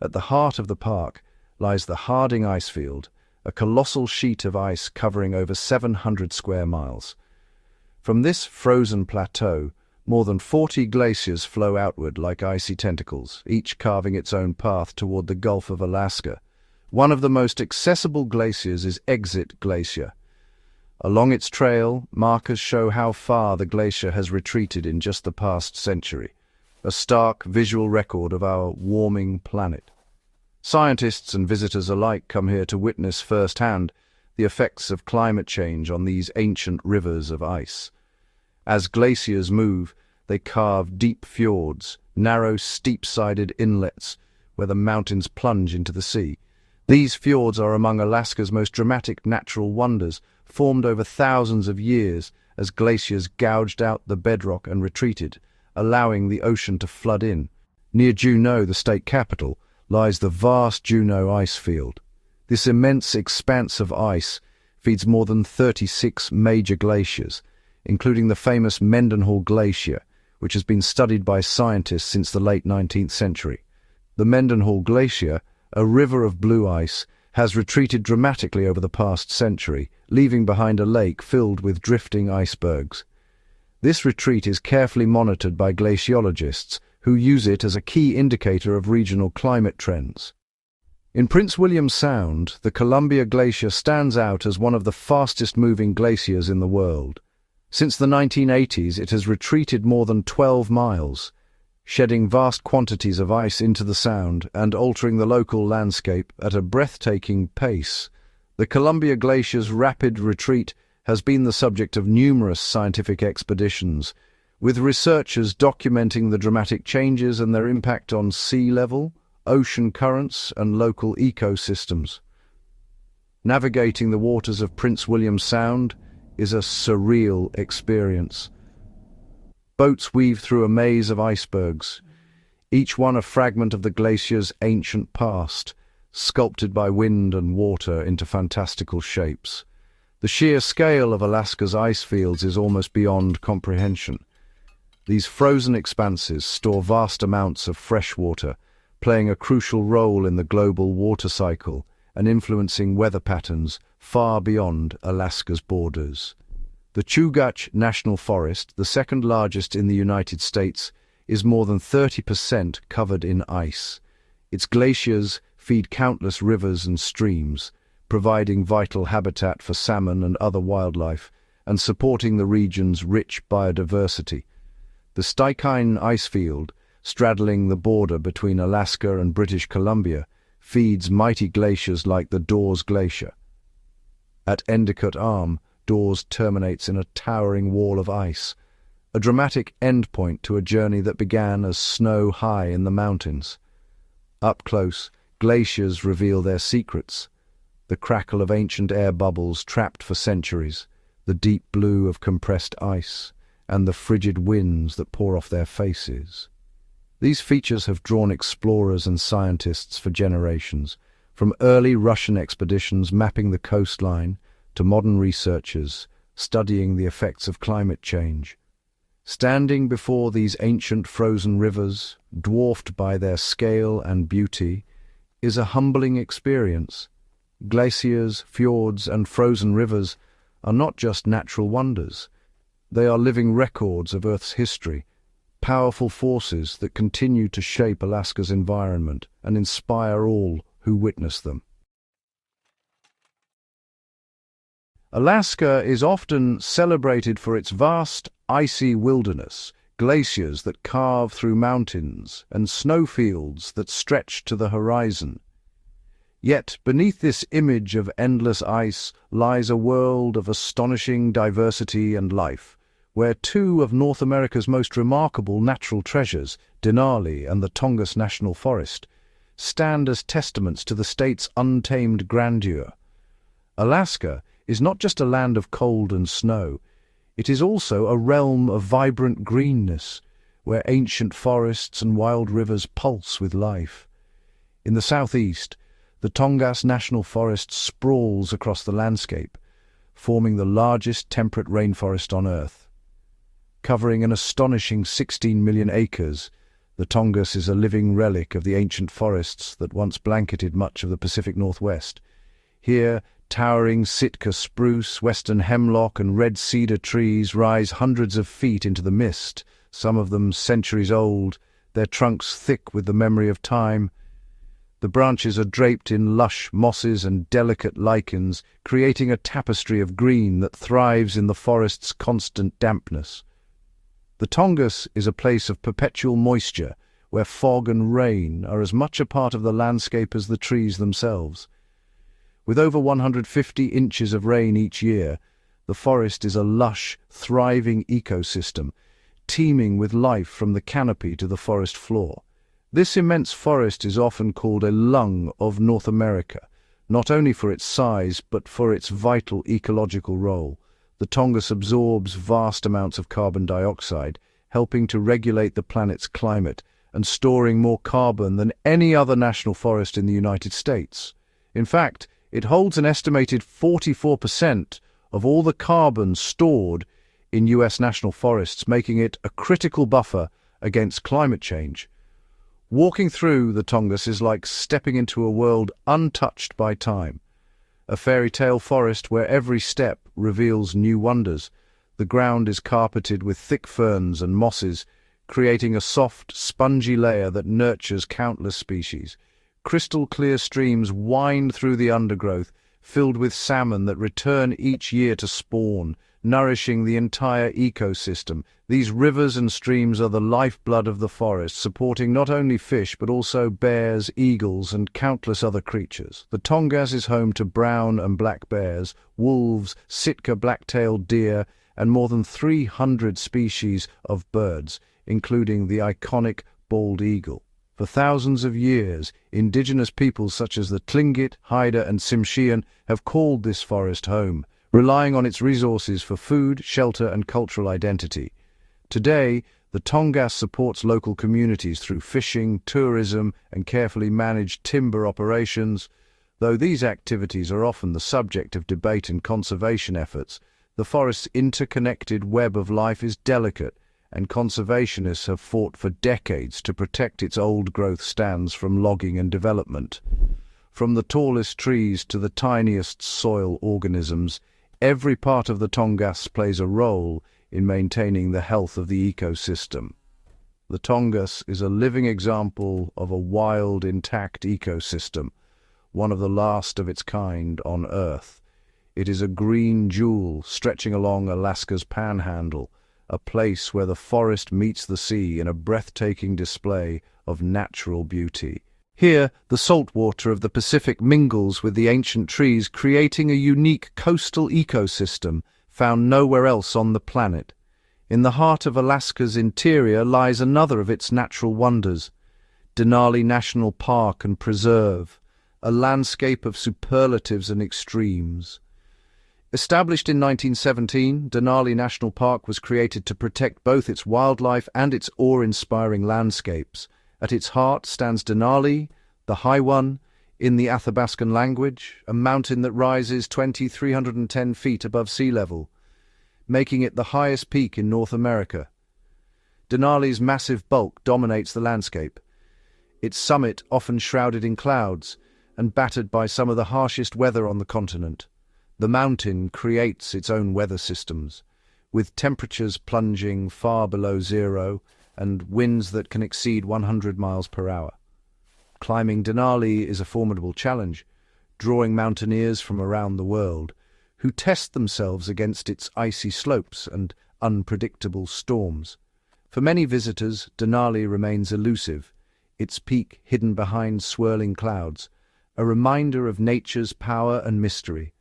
At the heart of the park lies the Harding Icefield, a colossal sheet of ice covering over 700 square miles. From this frozen plateau, more than 40 glaciers flow outward like icy tentacles, each carving its own path toward the Gulf of Alaska. One of the most accessible glaciers is Exit Glacier. Along its trail, markers show how far the glacier has retreated in just the past century, a stark visual record of our warming planet. Scientists and visitors alike come here to witness firsthand the effects of climate change on these ancient rivers of ice. As glaciers move, they carve deep fjords, narrow, steep-sided inlets where the mountains plunge into the sea. These fjords are among Alaska's most dramatic natural wonders, formed over thousands of years as glaciers gouged out the bedrock and retreated, allowing the ocean to flood in. Near Juneau, the state capital, lies the vast Juneau ice field. This immense expanse of ice feeds more than 36 major glaciers, including the famous Mendenhall Glacier, which has been studied by scientists since the late 19th century. The Mendenhall Glacier, a river of blue ice, has retreated dramatically over the past century, leaving behind a lake filled with drifting icebergs. This retreat is carefully monitored by glaciologists, who use it as a key indicator of regional climate trends. In Prince William Sound, the Columbia Glacier stands out as one of the fastest-moving glaciers in the world. Since the 1980s, it has retreated more than 12 miles, shedding vast quantities of ice into the Sound and altering the local landscape at a breathtaking pace. The Columbia Glacier's rapid retreat has been the subject of numerous scientific expeditions, with researchers documenting the dramatic changes and their impact on sea level, ocean currents, and local ecosystems. Navigating the waters of Prince William Sound is a surreal experience. Boats weave through a maze of icebergs, each one a fragment of the glacier's ancient past, sculpted by wind and water into fantastical shapes. The sheer scale of Alaska's ice fields is almost beyond comprehension. These frozen expanses store vast amounts of fresh water, playing a crucial role in the global water cycle and influencing weather patterns far beyond Alaska's borders. The Chugach National Forest, the second largest in the United States, is more than 30% covered in ice. Its glaciers feed countless rivers and streams, providing vital habitat for salmon and other wildlife, and supporting the region's rich biodiversity. The Stikine Icefield, straddling the border between Alaska and British Columbia, feeds mighty glaciers like the Dawes Glacier. At Endicott Arm, Dawes terminates in a towering wall of ice, a dramatic endpoint to a journey that began as snow high in the mountains. Up close, glaciers reveal their secrets. The crackle of ancient air bubbles trapped for centuries, the deep blue of compressed ice, and the frigid winds that pour off their faces. These features have drawn explorers and scientists for generations, from early Russian expeditions mapping the coastline to modern researchers studying the effects of climate change. Standing before these ancient frozen rivers, dwarfed by their scale and beauty, is a humbling experience. Glaciers, fjords, and frozen rivers are not just natural wonders. They are living records of Earth's history, powerful forces that continue to shape Alaska's environment and inspire all who witness them. Alaska is often celebrated for its vast, icy wilderness, glaciers that carve through mountains, and snowfields that stretch to the horizon. Yet beneath this image of endless ice lies a world of astonishing diversity and life, where two of North America's most remarkable natural treasures, Denali and the Tongass National Forest, stand as testaments to the state's untamed grandeur. Alaska is not just a land of cold and snow, it is also a realm of vibrant greenness, where ancient forests and wild rivers pulse with life. In the southeast, the Tongass National Forest sprawls across the landscape, forming the largest temperate rainforest on Earth. Covering an astonishing 16 million acres, the Tongass is a living relic of the ancient forests that once blanketed much of the Pacific Northwest. Here, towering Sitka spruce, western hemlock, and red cedar trees rise hundreds of feet into the mist, some of them centuries old, their trunks thick with the memory of time. The branches are draped in lush mosses and delicate lichens, creating a tapestry of green that thrives in the forest's constant dampness. The Tongass is a place of perpetual moisture, where fog and rain are as much a part of the landscape as the trees themselves. With over 150 inches of rain each year, the forest is a lush, thriving ecosystem, teeming with life from the canopy to the forest floor. This immense forest is often called a lung of North America, not only for its size but for its vital ecological role. The Tongass absorbs vast amounts of carbon dioxide, helping to regulate the planet's climate and storing more carbon than any other national forest in the United States. In fact, it holds an estimated 44% of all the carbon stored in U.S. national forests, making it a critical buffer against climate change. Walking through the Tongass is like stepping into a world untouched by time. A fairy tale forest where every step reveals new wonders. The ground is carpeted with thick ferns and mosses, creating a soft, spongy layer that nurtures countless species. Crystal-clear streams wind through the undergrowth, filled with salmon that return each year to spawn, nourishing the entire ecosystem. These rivers and streams are the lifeblood of the forest, supporting not only fish but also bears, eagles, and countless other creatures. The Tongass is home to brown and black bears, wolves, Sitka black-tailed deer, and more than 300 species of birds, including the iconic bald eagle. For thousands of years, indigenous peoples such as the Tlingit, Haida, and Tsimshian have called this forest home, relying on its resources for food, shelter, and cultural identity. Today, the Tongass supports local communities through fishing, tourism, and carefully managed timber operations. Though these activities are often the subject of debate and conservation efforts, the forest's interconnected web of life is delicate, and conservationists have fought for decades to protect its old-growth stands from logging and development. From the tallest trees to the tiniest soil organisms, every part of the Tongass plays a role in maintaining the health of the ecosystem. The Tongass is a living example of a wild, intact ecosystem, one of the last of its kind on Earth. It is a green jewel stretching along Alaska's panhandle, a place where the forest meets the sea in a breathtaking display of natural beauty. Here, the salt water of the Pacific mingles with the ancient trees, creating a unique coastal ecosystem found nowhere else on the planet. In the heart of Alaska's interior lies another of its natural wonders, Denali National Park and Preserve, a landscape of superlatives and extremes. Established in 1917, Denali National Park was created to protect both its wildlife and its awe-inspiring landscapes. At its heart stands Denali, the High One, in the Athabaskan language, a mountain that rises 2,310 feet above sea level, making it the highest peak in North America. Denali's massive bulk dominates the landscape, its summit often shrouded in clouds and battered by some of the harshest weather on the continent. The mountain creates its own weather systems, with temperatures plunging far below zero and winds that can exceed 100 miles per hour. Climbing Denali is a formidable challenge, drawing mountaineers from around the world, who test themselves against its icy slopes and unpredictable storms. For many visitors, Denali remains elusive, its peak hidden behind swirling clouds, a reminder of nature's power and mystery.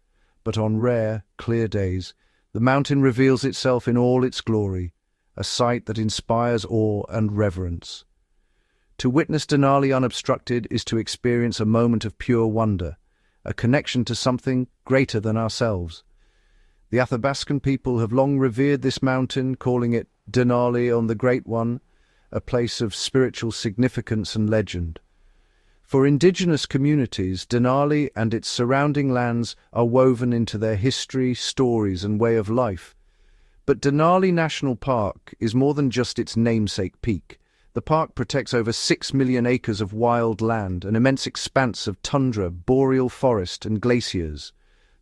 But on rare, clear days, the mountain reveals itself in all its glory, a sight that inspires awe and reverence. To witness Denali unobstructed is to experience a moment of pure wonder, a connection to something greater than ourselves. The Athabaskan people have long revered this mountain, calling it Denali on the Great One, a place of spiritual significance and legend. For indigenous communities, Denali and its surrounding lands are woven into their history, stories, and way of life. But Denali National Park is more than just its namesake peak. The park protects over 6 million acres of wild land, an immense expanse of tundra, boreal forest, and glaciers.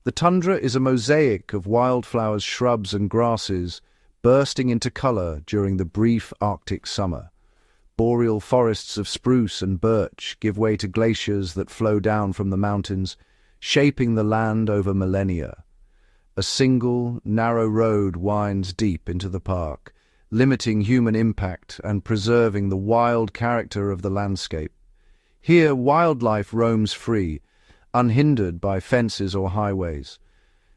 The tundra is a mosaic of wildflowers, shrubs, and grasses, bursting into color during the brief Arctic summer. Boreal forests of spruce and birch give way to glaciers that flow down from the mountains, shaping the land over millennia. A single, narrow road winds deep into the park, limiting human impact and preserving the wild character of the landscape. Here, wildlife roams free, unhindered by fences or highways.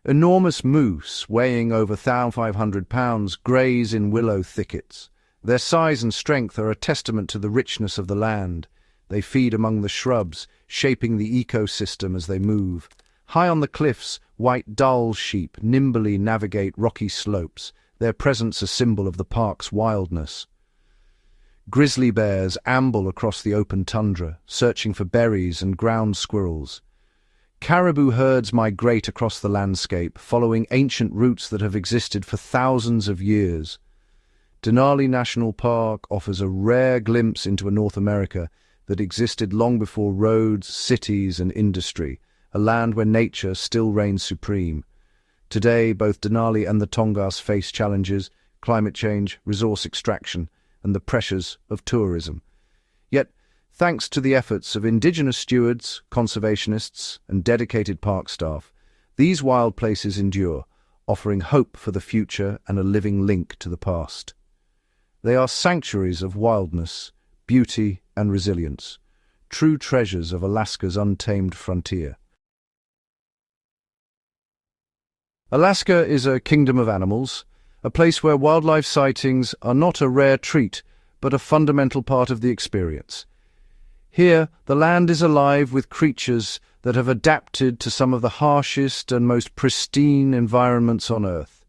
Enormous moose, weighing over 1,500 pounds, graze in willow thickets. Their size and strength are a testament to the richness of the land. They feed among the shrubs, shaping the ecosystem as they move. High on the cliffs, white dull sheep nimbly navigate rocky slopes, their presence a symbol of the park's wildness. Grizzly bears amble across the open tundra, searching for berries and ground squirrels. Caribou herds migrate across the landscape, following ancient routes that have existed for thousands of years. Denali National Park offers a rare glimpse into a North America that existed long before roads, cities, and industry, a land where nature still reigns supreme. Today, both Denali and the Tongass face challenges: climate change, resource extraction, and the pressures of tourism. Yet, thanks to the efforts of indigenous stewards, conservationists, and dedicated park staff, these wild places endure, offering hope for the future and a living link to the past. They are sanctuaries of wildness, beauty, and resilience, true treasures of Alaska's untamed frontier. Alaska is a kingdom of animals, a place where wildlife sightings are not a rare treat, but a fundamental part of the experience. Here, the land is alive with creatures that have adapted to some of the harshest and most pristine environments on Earth.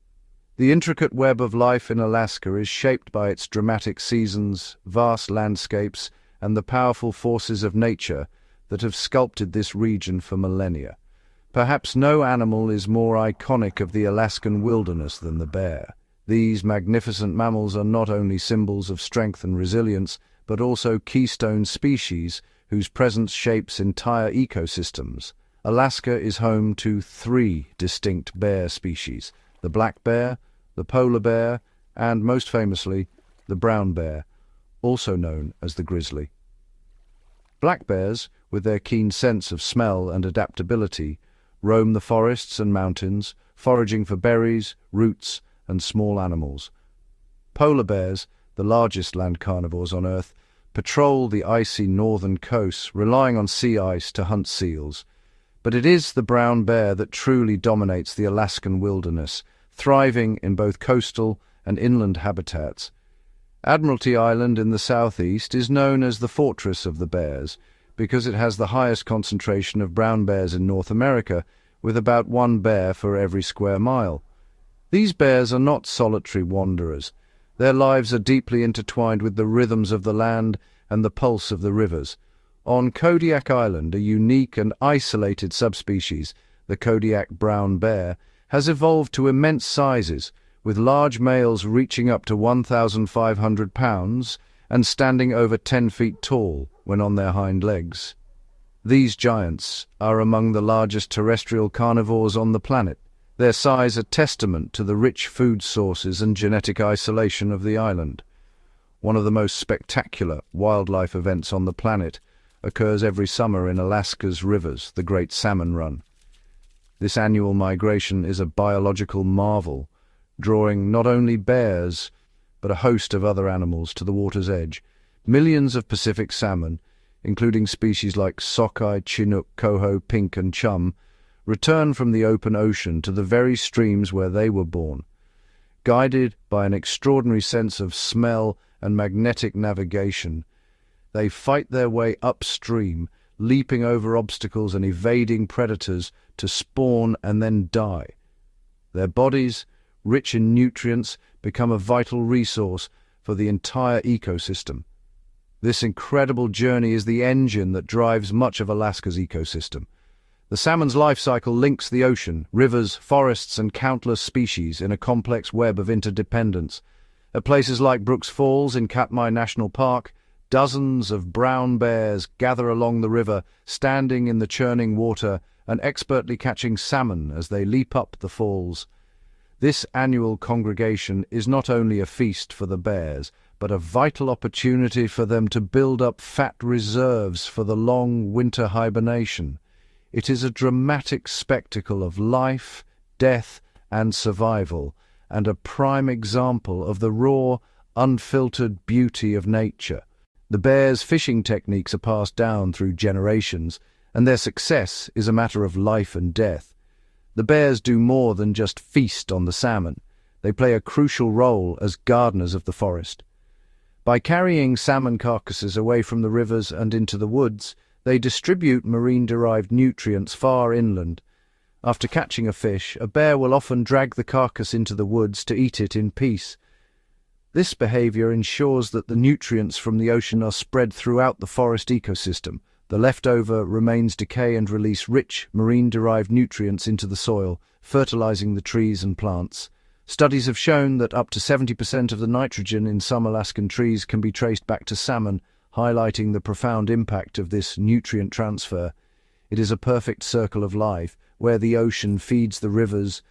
The intricate web of life in Alaska is shaped by its dramatic seasons, vast landscapes, and the powerful forces of nature that have sculpted this region for millennia. Perhaps no animal is more iconic of the Alaskan wilderness than the bear. These magnificent mammals are not only symbols of strength and resilience, but also keystone species whose presence shapes entire ecosystems. Alaska is home to 3 distinct bear species: the black bear, the polar bear, and, most famously, the brown bear, also known as the grizzly. Black bears, with their keen sense of smell and adaptability, roam the forests and mountains, foraging for berries, roots, and small animals. Polar bears, the largest land carnivores on Earth, patrol the icy northern coasts, relying on sea ice to hunt seals. But it is the brown bear that truly dominates the Alaskan wilderness, thriving in both coastal and inland habitats. Admiralty Island in the southeast is known as the Fortress of the Bears because it has the highest concentration of brown bears in North America, with about one bear for every square mile. These bears are not solitary wanderers. Their lives are deeply intertwined with the rhythms of the land and the pulse of the rivers. On Kodiak Island, a unique and isolated subspecies, the Kodiak brown bear, has evolved to immense sizes, with large males reaching up to 1,500 pounds and standing over 10 feet tall when on their hind legs. These giants are among the largest terrestrial carnivores on the planet, their size a testament to the rich food sources and genetic isolation of the island. One of the most spectacular wildlife events on the planet occurs every summer in Alaska's rivers, the Great Salmon Run. This annual migration is a biological marvel, drawing not only bears, but a host of other animals to the water's edge. Millions of Pacific salmon, including species like sockeye, chinook, coho, pink, and chum, return from the open ocean to the very streams where they were born. Guided by an extraordinary sense of smell and magnetic navigation, they fight their way upstream, leaping over obstacles and evading predators to spawn and then die. Their bodies, rich in nutrients, become a vital resource for the entire ecosystem. This incredible journey is the engine that drives much of Alaska's ecosystem. The salmon's life cycle links the ocean, rivers, forests, and countless species in a complex web of interdependence. At places like Brooks Falls in Katmai National Park, dozens of brown bears gather along the river, standing in the churning water and expertly catching salmon as they leap up the falls. This annual congregation is not only a feast for the bears, but a vital opportunity for them to build up fat reserves for the long winter hibernation. It is a dramatic spectacle of life, death, and survival, and a prime example of the raw, unfiltered beauty of nature. The bears' fishing techniques are passed down through generations, and their success is a matter of life and death. The bears do more than just feast on the salmon. They play a crucial role as gardeners of the forest. By carrying salmon carcasses away from the rivers and into the woods, they distribute marine-derived nutrients far inland. After catching a fish, a bear will often drag the carcass into the woods to eat it in peace. This behavior ensures that the nutrients from the ocean are spread throughout the forest ecosystem. The leftover remains decay and release rich, marine-derived nutrients into the soil, fertilizing the trees and plants. Studies have shown that up to 70% of the nitrogen in some Alaskan trees can be traced back to salmon, highlighting the profound impact of this nutrient transfer. It is a perfect circle of life, where the ocean feeds the rivers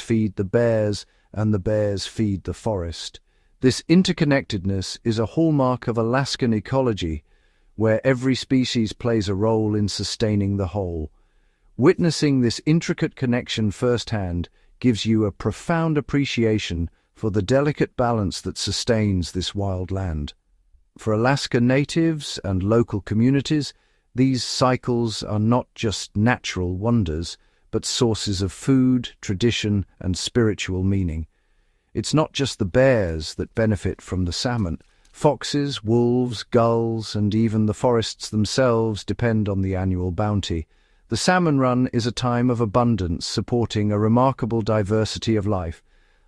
feed the bears, and the bears feed the forest. This interconnectedness is a hallmark of Alaskan ecology, where every species plays a role in sustaining the whole. Witnessing this intricate connection firsthand gives you a profound appreciation for the delicate balance that sustains this wild land. For Alaska natives and local communities, these cycles are not just natural wonders, but sources of food, tradition, and spiritual meaning. It's not just the bears that benefit from the salmon. Foxes, wolves, gulls, and even the forests themselves depend on the annual bounty. The Salmon Run is a time of abundance, supporting a remarkable diversity of life.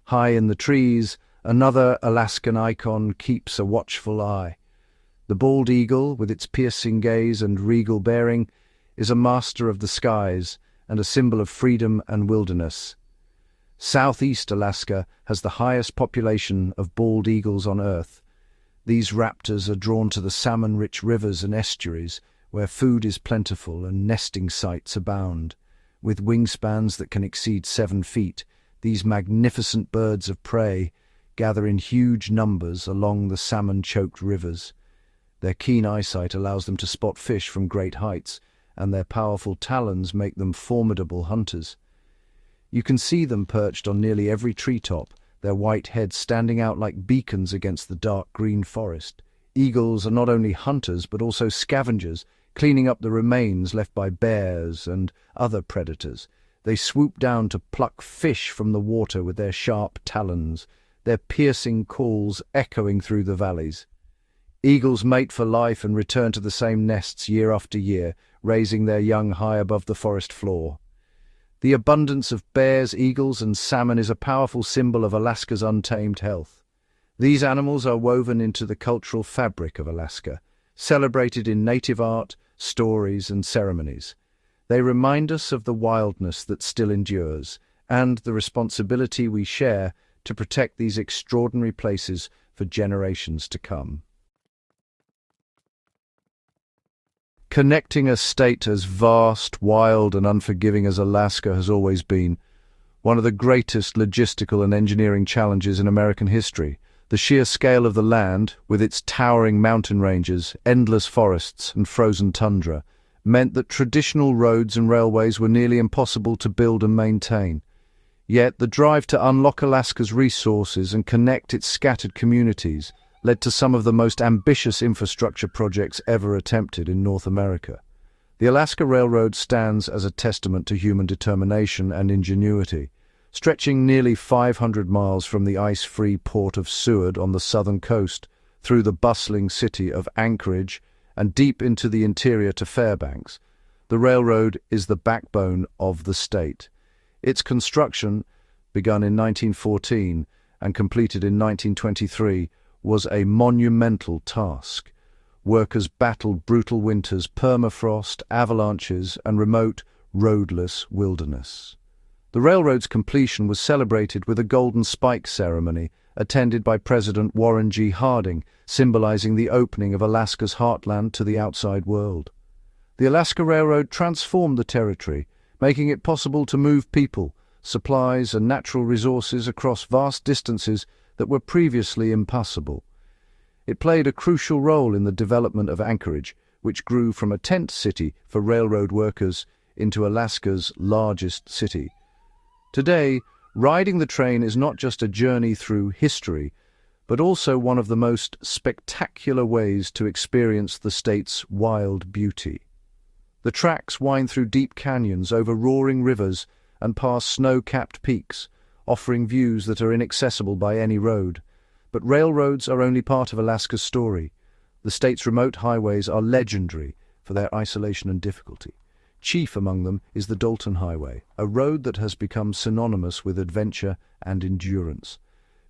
High in the trees, another Alaskan icon keeps a watchful eye. The bald eagle, with its piercing gaze and regal bearing, is a master of the skies and a symbol of freedom and wilderness. Southeast Alaska has the highest population of bald eagles on Earth. These raptors are drawn to the salmon-rich rivers and estuaries, where food is plentiful and nesting sites abound. With wingspans that can exceed 7 feet, these magnificent birds of prey gather in huge numbers along the salmon-choked rivers. Their keen eyesight allows them to spot fish from great heights, and their powerful talons make them formidable hunters. You can see them perched on nearly every treetop, their white heads standing out like beacons against the dark green forest. Eagles are not only hunters but also scavengers, cleaning up the remains left by bears and other predators. They swoop down to pluck fish from the water with their sharp talons. their piercing calls echoing through the valleys. Eagles mate for life and return to the same nests year after year, raising their young high above the forest floor. The abundance of bears, eagles, and salmon is a powerful symbol of Alaska's untamed health. These animals are woven into the cultural fabric of Alaska, celebrated in native art, stories, and ceremonies. They remind us of the wildness that still endures, and the responsibility we share to protect these extraordinary places for generations to come. Connecting a state as vast, wild, and unforgiving as Alaska has always been one of the greatest logistical and engineering challenges in American history. The sheer scale of the land, with its towering mountain ranges, endless forests, and frozen tundra, meant that traditional roads and railways were nearly impossible to build and maintain. Yet the drive to unlock Alaska's resources and connect its scattered communities led to some of the most ambitious infrastructure projects ever attempted in North America. The Alaska Railroad stands as a testament to human determination and ingenuity. Stretching nearly 500 miles from the ice-free port of Seward on the southern coast, through the bustling city of Anchorage, and deep into the interior to Fairbanks, the railroad is the backbone of the state. Its construction, begun in 1914 and completed in 1923, was a monumental task. Workers battled brutal winters, permafrost, avalanches, and remote, roadless wilderness. The railroad's completion was celebrated with a Golden Spike ceremony attended by President Warren G. Harding, symbolizing the opening of Alaska's heartland to the outside world. The Alaska Railroad transformed the territory, making it possible to move people, supplies, and natural resources across vast distances that were previously impassable. It played a crucial role in the development of Anchorage, which grew from a tent city for railroad workers into Alaska's largest city. Today, riding the train is not just a journey through history, but also one of the most spectacular ways to experience the state's wild beauty. The tracks wind through deep canyons, over roaring rivers, and past snow-capped peaks, offering views that are inaccessible by any road. But railroads are only part of Alaska's story. The state's remote highways are legendary for their isolation and difficulty. Chief among them is the Dalton Highway, a road that has become synonymous with adventure and endurance.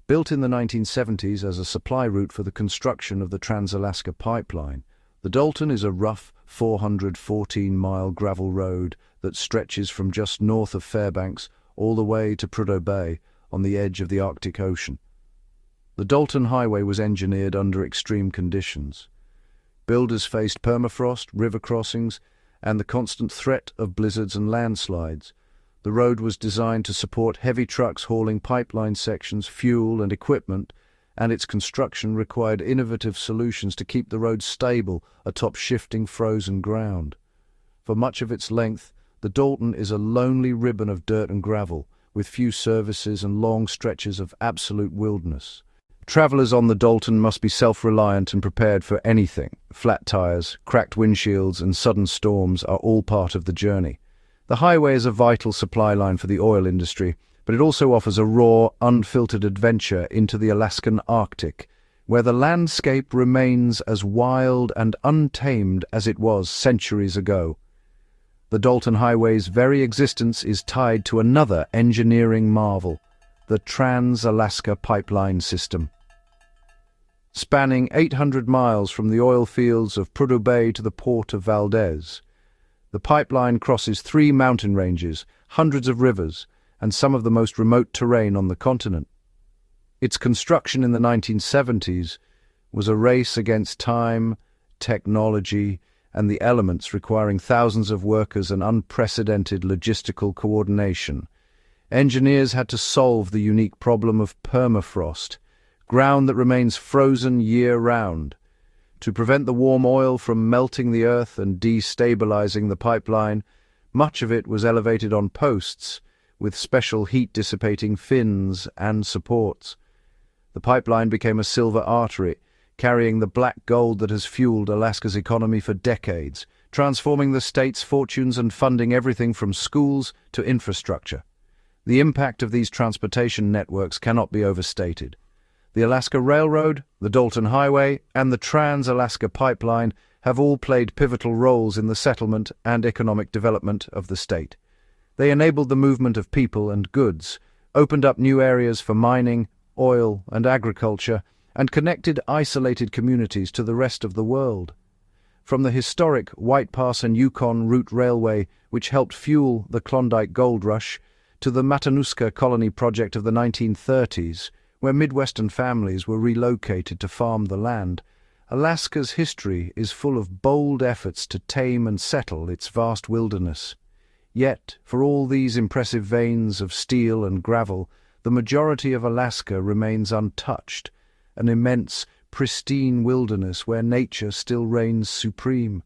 Built in the 1970s as a supply route for the construction of the Trans-Alaska Pipeline, the Dalton is a rough 414-mile gravel road that stretches from just north of Fairbanks all the way to Prudhoe Bay on the edge of the Arctic Ocean. The Dalton Highway was engineered under extreme conditions. Builders faced permafrost, river crossings, and the constant threat of blizzards and landslides. The road was designed to support heavy trucks hauling pipeline sections, fuel, and equipment, and its construction required innovative solutions to keep the road stable atop shifting frozen ground. For much of its length, the Dalton is a lonely ribbon of dirt and gravel, with few services and long stretches of absolute wilderness. Travelers on the Dalton must be self-reliant and prepared for anything. Flat tires, cracked windshields, and sudden storms are all part of the journey. The highway is a vital supply line for the oil industry, but it also offers a raw, unfiltered adventure into the Alaskan Arctic, where the landscape remains as wild and untamed as it was centuries ago. The Dalton Highway's very existence is tied to another engineering marvel, the Trans-Alaska Pipeline System. Spanning 800 miles from the oil fields of Prudhoe Bay to the port of Valdez, the pipeline crosses 3 mountain ranges, hundreds of rivers, and some of the most remote terrain on the continent. Its construction in the 1970s was a race against time, technology, and the elements, requiring thousands of workers and unprecedented logistical coordination. Engineers had to solve the unique problem of permafrost, ground that remains frozen year-round. To prevent the warm oil from melting the earth and destabilizing the pipeline, much of it was elevated on posts, with special heat-dissipating fins and supports. The pipeline became a silver artery, carrying the black gold that has fueled Alaska's economy for decades, transforming the state's fortunes and funding everything from schools to infrastructure. The impact of these transportation networks cannot be overstated. The Alaska Railroad, the Dalton Highway, and the Trans-Alaska Pipeline have all played pivotal roles in the settlement and economic development of the state. They enabled the movement of people and goods, opened up new areas for mining, oil, and agriculture, and connected isolated communities to the rest of the world. From the historic White Pass and Yukon Route Railway, which helped fuel the Klondike gold rush, to the Matanuska colony project of the 1930s, where Midwestern families were relocated to farm the land, Alaska's history is full of bold efforts to tame and settle its vast wilderness. Yet, for all these impressive veins of steel and gravel, the majority of Alaska remains untouched, an immense, pristine wilderness where nature still reigns supreme.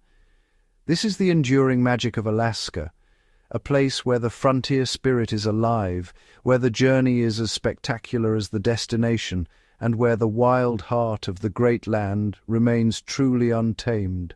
This is the enduring magic of Alaska, a place where the frontier spirit is alive, where the journey is as spectacular as the destination, and where the wild heart of the great land remains truly untamed.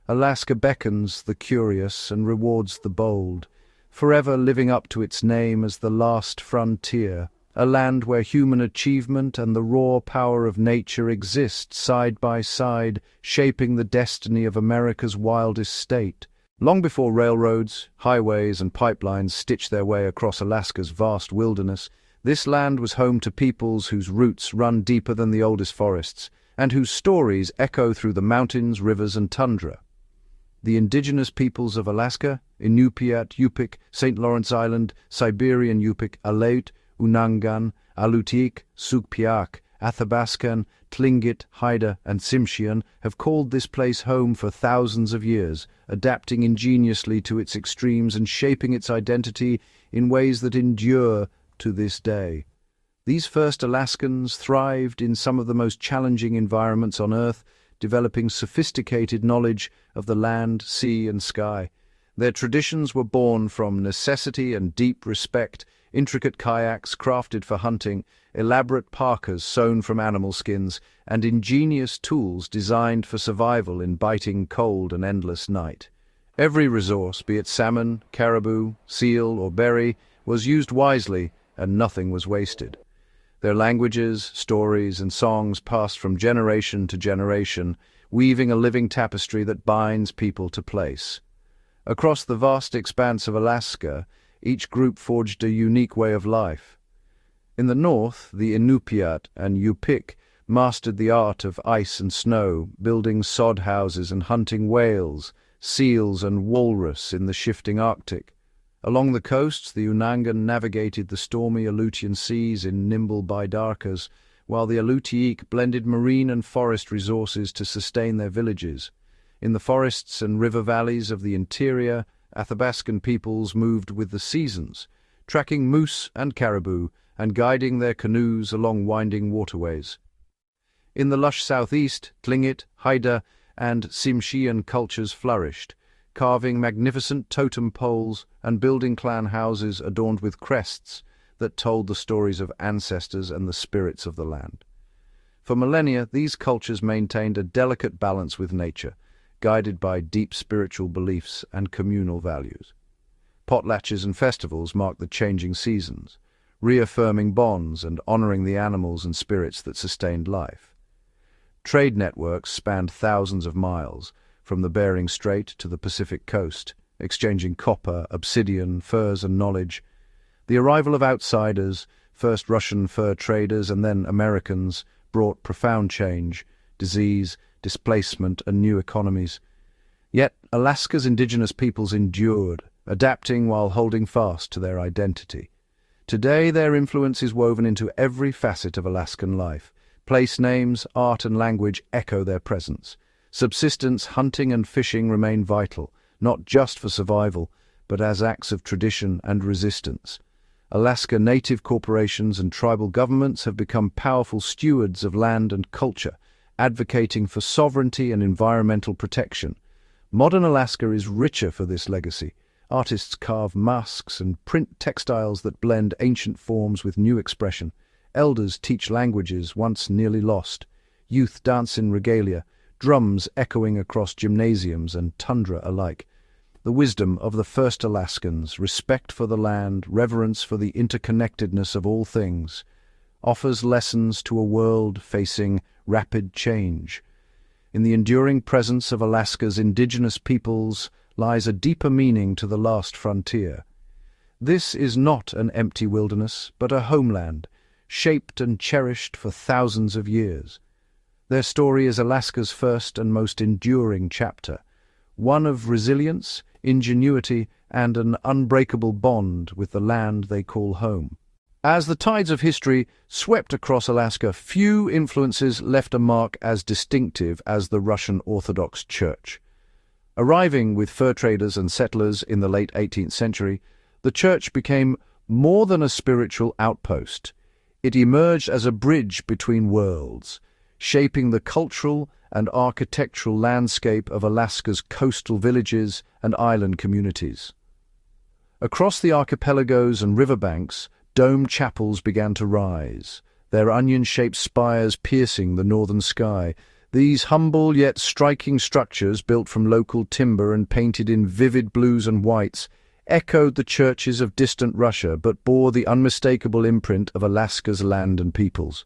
Alaska beckons the curious and rewards the bold, forever living up to its name as the last frontier, a land where human achievement and the raw power of nature exist side by side, shaping the destiny of America's wildest state. Long before railroads, highways, and pipelines stitched their way across Alaska's vast wilderness, this land was home to peoples whose roots run deeper than the oldest forests, and whose stories echo through the mountains, rivers, and tundra. The indigenous peoples of Alaska, Inupiat, Yupik, St. Lawrence Island, Siberian Yupik, Aleut, Unangan, Alutiiq, Sugpiaq, Athabaskan, Tlingit, Haida, and Tsimshian have called this place home for thousands of years, adapting ingeniously to its extremes and shaping its identity in ways that endure to this day. These first Alaskans thrived in some of the most challenging environments on Earth, developing sophisticated knowledge of the land, sea, and sky. Their traditions were born from necessity and deep respect, intricate kayaks crafted for hunting, elaborate parkas sewn from animal skins, and ingenious tools designed for survival in biting cold and endless night. Every resource, be it salmon, caribou, seal, or berry, was used wisely, and nothing was wasted. Their languages, stories, and songs passed from generation to generation, weaving a living tapestry that binds people to place. Across the vast expanse of Alaska, each group forged a unique way of life. In the north, the Inupiat and Yupik mastered the art of ice and snow, building sod houses and hunting whales, seals, and walrus in the shifting Arctic. Along the coasts, the Unangan navigated the stormy Aleutian seas in nimble bidarkas, while the Alutiiq blended marine and forest resources to sustain their villages. In the forests and river valleys of the interior, Athabaskan peoples moved with the seasons, tracking moose and caribou and guiding their canoes along winding waterways. In the lush southeast, Tlingit, Haida, and Tsimshian cultures flourished, carving magnificent totem poles and building clan houses adorned with crests that told the stories of ancestors and the spirits of the land. For millennia, these cultures maintained a delicate balance with nature, guided by deep spiritual beliefs and communal values. Potlatches and festivals marked the changing seasons, reaffirming bonds and honoring the animals and spirits that sustained life. Trade networks spanned thousands of miles, from the Bering Strait to the Pacific coast, exchanging copper, obsidian, furs, and knowledge. The arrival of outsiders, first Russian fur traders and then Americans, brought profound change, disease, displacement, and new economies. Yet Alaska's indigenous peoples endured, adapting while holding fast to their identity. Today their influence is woven into every facet of Alaskan life. Place names, art, and language echo their presence. Subsistence, hunting, and fishing remain vital, not just for survival, but as acts of tradition and resistance. Alaska Native corporations and tribal governments have become powerful stewards of land and culture, advocating for sovereignty and environmental protection. Modern Alaska is richer for this legacy. Artists carve masks and print textiles that blend ancient forms with new expression. Elders teach languages once nearly lost. Youth dance in regalia, drums echoing across gymnasiums and tundra alike. The wisdom of the first Alaskans, respect for the land, reverence for the interconnectedness of all things. offers lessons to a world facing rapid change. In the enduring presence of Alaska's indigenous peoples lies a deeper meaning to the last frontier. This is not an empty wilderness, but a homeland, shaped and cherished for thousands of years. Their story is Alaska's first and most enduring chapter, one of resilience, ingenuity, and an unbreakable bond with the land they call home. As the tides of history swept across Alaska, few influences left a mark as distinctive as the Russian Orthodox Church. Arriving with fur traders and settlers in the late 18th century, the Church became more than a spiritual outpost. It emerged as a bridge between worlds, shaping the cultural and architectural landscape of Alaska's coastal villages and island communities. Across the archipelagos and riverbanks, domed chapels began to rise, their onion-shaped spires piercing the northern sky. These humble yet striking structures, built from local timber and painted in vivid blues and whites, echoed the churches of distant Russia but bore the unmistakable imprint of Alaska's land and peoples.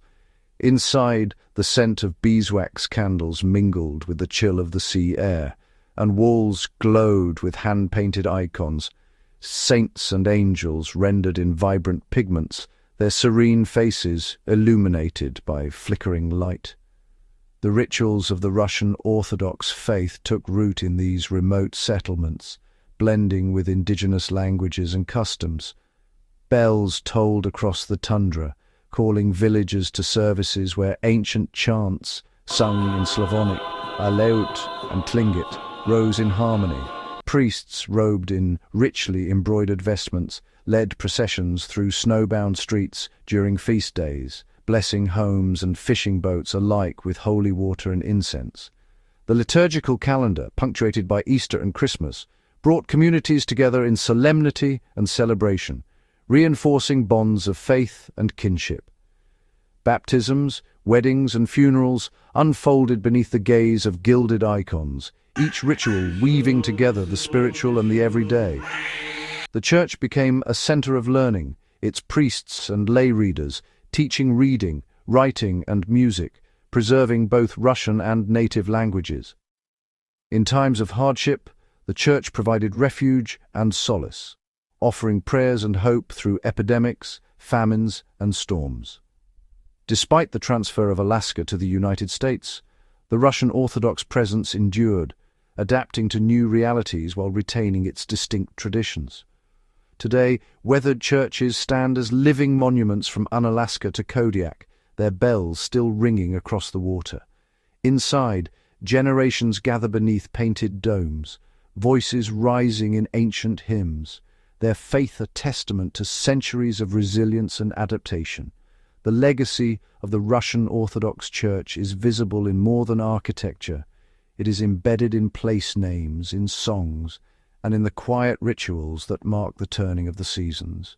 Inside, the scent of beeswax candles mingled with the chill of the sea air, and walls glowed with hand-painted icons, saints and angels rendered in vibrant pigments, their serene faces illuminated by flickering light. The rituals of the Russian Orthodox faith took root in these remote settlements, blending with indigenous languages and customs. Bells tolled across the tundra, calling villagers to services where ancient chants, sung in Slavonic, Aleut and Tlingit, rose in harmony. Priests, robed in richly embroidered vestments, led processions through snowbound streets during feast days, blessing homes and fishing boats alike with holy water and incense. The liturgical calendar, punctuated by Easter and Christmas, brought communities together in solemnity and celebration, reinforcing bonds of faith and kinship. Baptisms, weddings, and funerals unfolded beneath the gaze of gilded icons, each ritual weaving together the spiritual and the everyday. The church became a center of learning, its priests and lay readers teaching reading, writing, and music, preserving both Russian and native languages. In times of hardship, the church provided refuge and solace, offering prayers and hope through epidemics, famines, and storms. Despite the transfer of Alaska to the United States, the Russian Orthodox presence endured, adapting to new realities while retaining its distinct traditions. Today, weathered churches stand as living monuments from Unalaska to Kodiak, their bells still ringing across the water. Inside, generations gather beneath painted domes, voices rising in ancient hymns, their faith a testament to centuries of resilience and adaptation. The legacy of the Russian Orthodox Church is visible in more than architecture. It is embedded in place names, in songs, and in the quiet rituals that mark the turning of the seasons.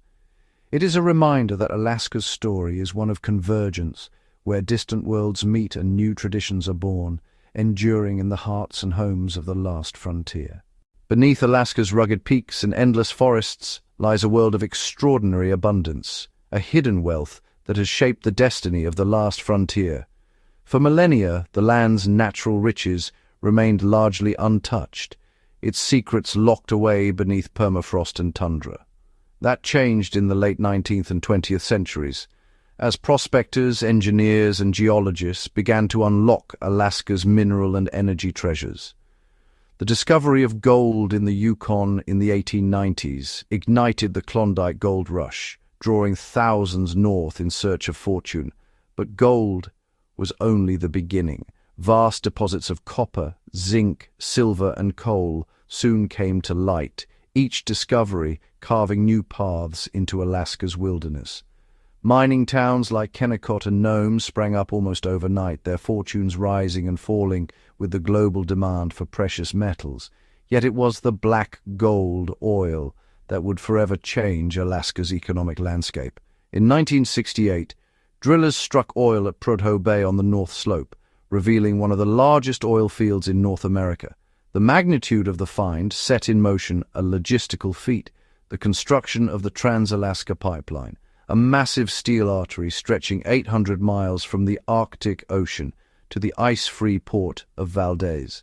It is a reminder that Alaska's story is one of convergence, where distant worlds meet and new traditions are born, enduring in the hearts and homes of the last frontier. Beneath Alaska's rugged peaks and endless forests lies a world of extraordinary abundance, a hidden wealth that has shaped the destiny of the last frontier. For millennia, the land's natural riches remained largely untouched, its secrets locked away beneath permafrost and tundra. That changed in the late 19th and 20th centuries, as prospectors, engineers, and geologists began to unlock Alaska's mineral and energy treasures. The discovery of gold in the Yukon in the 1890s ignited the Klondike gold rush, drawing thousands north in search of fortune. But gold was only the beginning. Vast deposits of copper, zinc, silver, and coal soon came to light, each discovery carving new paths into Alaska's wilderness. Mining towns like Kenai and Nome sprang up almost overnight, their fortunes rising and falling with the global demand for precious metals. Yet it was the black gold oil that would forever change Alaska's economic landscape. In 1968, drillers struck oil at Prudhoe Bay on the North Slope, revealing one of the largest oil fields in North America. The magnitude of the find set in motion a logistical feat, the construction of the Trans-Alaska Pipeline, a massive steel artery stretching 800 miles from the Arctic Ocean to the ice-free port of Valdez.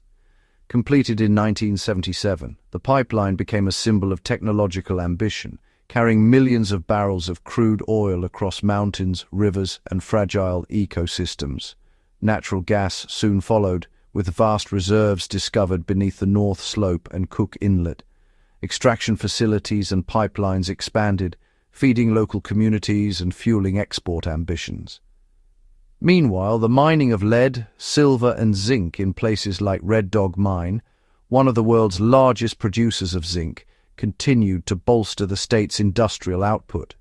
Completed in 1977, the pipeline became a symbol of technological ambition, carrying millions of barrels of crude oil across mountains, rivers, and fragile ecosystems. Natural gas soon followed, with vast reserves discovered beneath the North Slope and Cook Inlet. Extraction facilities and pipelines expanded, feeding local communities and fueling export ambitions. Meanwhile, the mining of lead, silver, and zinc in places like Red Dog Mine, one of the world's largest producers of zinc, continued to bolster the state's industrial output.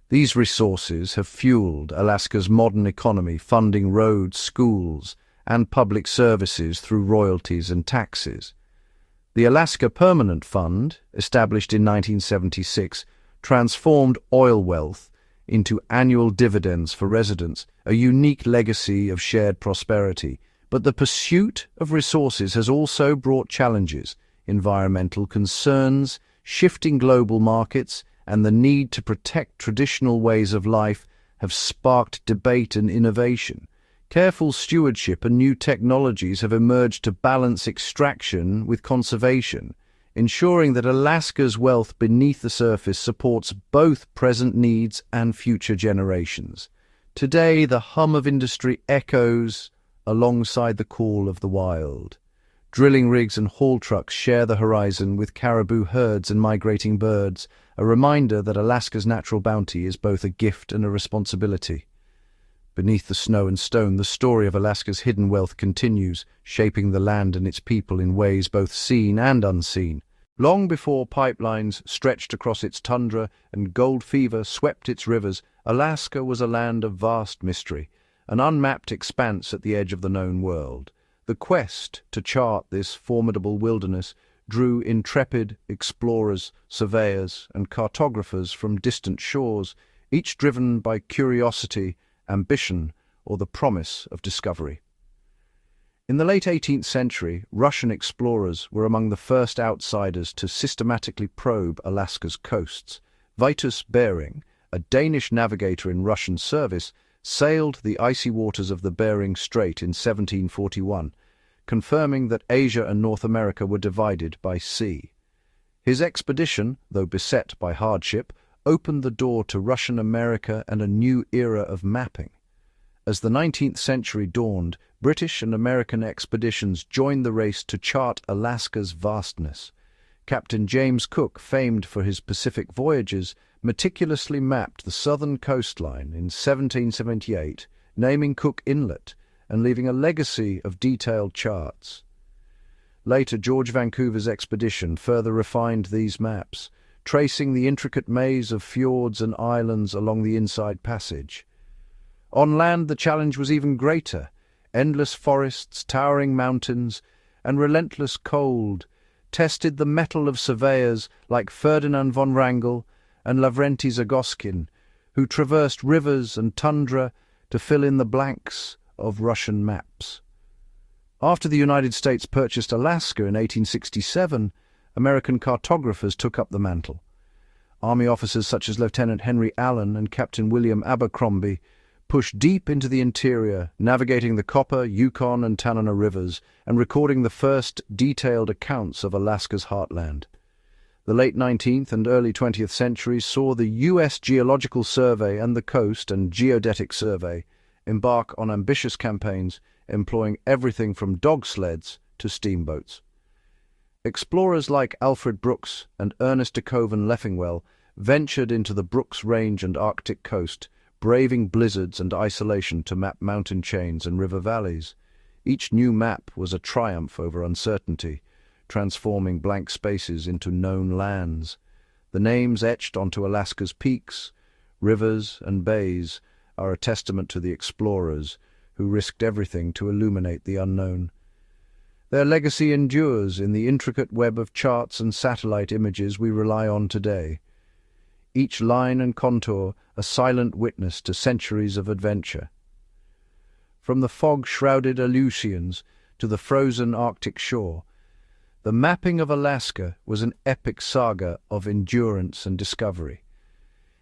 These resources have fueled Alaska's modern economy, funding roads, schools, and public services through royalties and taxes. The Alaska Permanent Fund, established in 1976, transformed oil wealth into annual dividends for residents, a unique legacy of shared prosperity. But the pursuit of resources has also brought challenges: environmental concerns, shifting global markets, and the need to protect traditional ways of life have sparked debate and innovation. Careful stewardship and new technologies have emerged to balance extraction with conservation, ensuring that Alaska's wealth beneath the surface supports both present needs and future generations. Today, the hum of industry echoes alongside the call of the wild. Drilling rigs and haul trucks share the horizon with caribou herds and migrating birds, a reminder that Alaska's natural bounty is both a gift and a responsibility. Beneath the snow and stone, the story of Alaska's hidden wealth continues, shaping the land and its people in ways both seen and unseen. Long before pipelines stretched across its tundra and gold fever swept its rivers, Alaska was a land of vast mystery, an unmapped expanse at the edge of the known world. The quest to chart this formidable wilderness drew intrepid explorers, surveyors, and cartographers from distant shores, each driven by curiosity, ambition, or the promise of discovery. In the late 18th century, Russian explorers were among the first outsiders to systematically probe Alaska's coasts. Vitus Bering, a Danish navigator in Russian service, sailed the icy waters of the Bering Strait in 1741, confirming that Asia and North America were divided by sea. His expedition, though beset by hardship, opened the door to Russian America and a new era of mapping. As the 19th century dawned, British and American expeditions joined the race to chart Alaska's vastness. Captain James Cook, famed for his Pacific voyages, meticulously mapped the southern coastline in 1778, naming Cook Inlet and leaving a legacy of detailed charts. Later, George Vancouver's expedition further refined these maps, tracing the intricate maze of fjords and islands along the Inside Passage. On land, the challenge was even greater. Endless forests, towering mountains, and relentless cold tested the mettle of surveyors like Ferdinand von Wrangel and Lavrenti Zagoskin, who traversed rivers and tundra to fill in the blanks of Russian maps. After the United States purchased Alaska in 1867, American cartographers took up the mantle. Army officers such as Lieutenant Henry Allen and Captain William Abercrombie pushed deep into the interior, navigating the Copper, Yukon, and Tanana rivers, and recording the first detailed accounts of Alaska's heartland. The late 19th and early 20th centuries saw the U.S. Geological Survey and the Coast and Geodetic Survey embark on ambitious campaigns, employing everything from dog sleds to steamboats. Explorers like Alfred Brooks and Ernest de Koven Leffingwell ventured into the Brooks Range and Arctic coast, braving blizzards and isolation to map mountain chains and river valleys. Each new map was a triumph over uncertainty, transforming blank spaces into known lands. The names etched onto Alaska's peaks, rivers, and bays are a testament to the explorers who risked everything to illuminate the unknown. Their legacy endures in the intricate web of charts and satellite images we rely on today. Each line and contour a silent witness to centuries of adventure. From the fog-shrouded Aleutians to the frozen Arctic shore, the mapping of Alaska was an epic saga of endurance and discovery.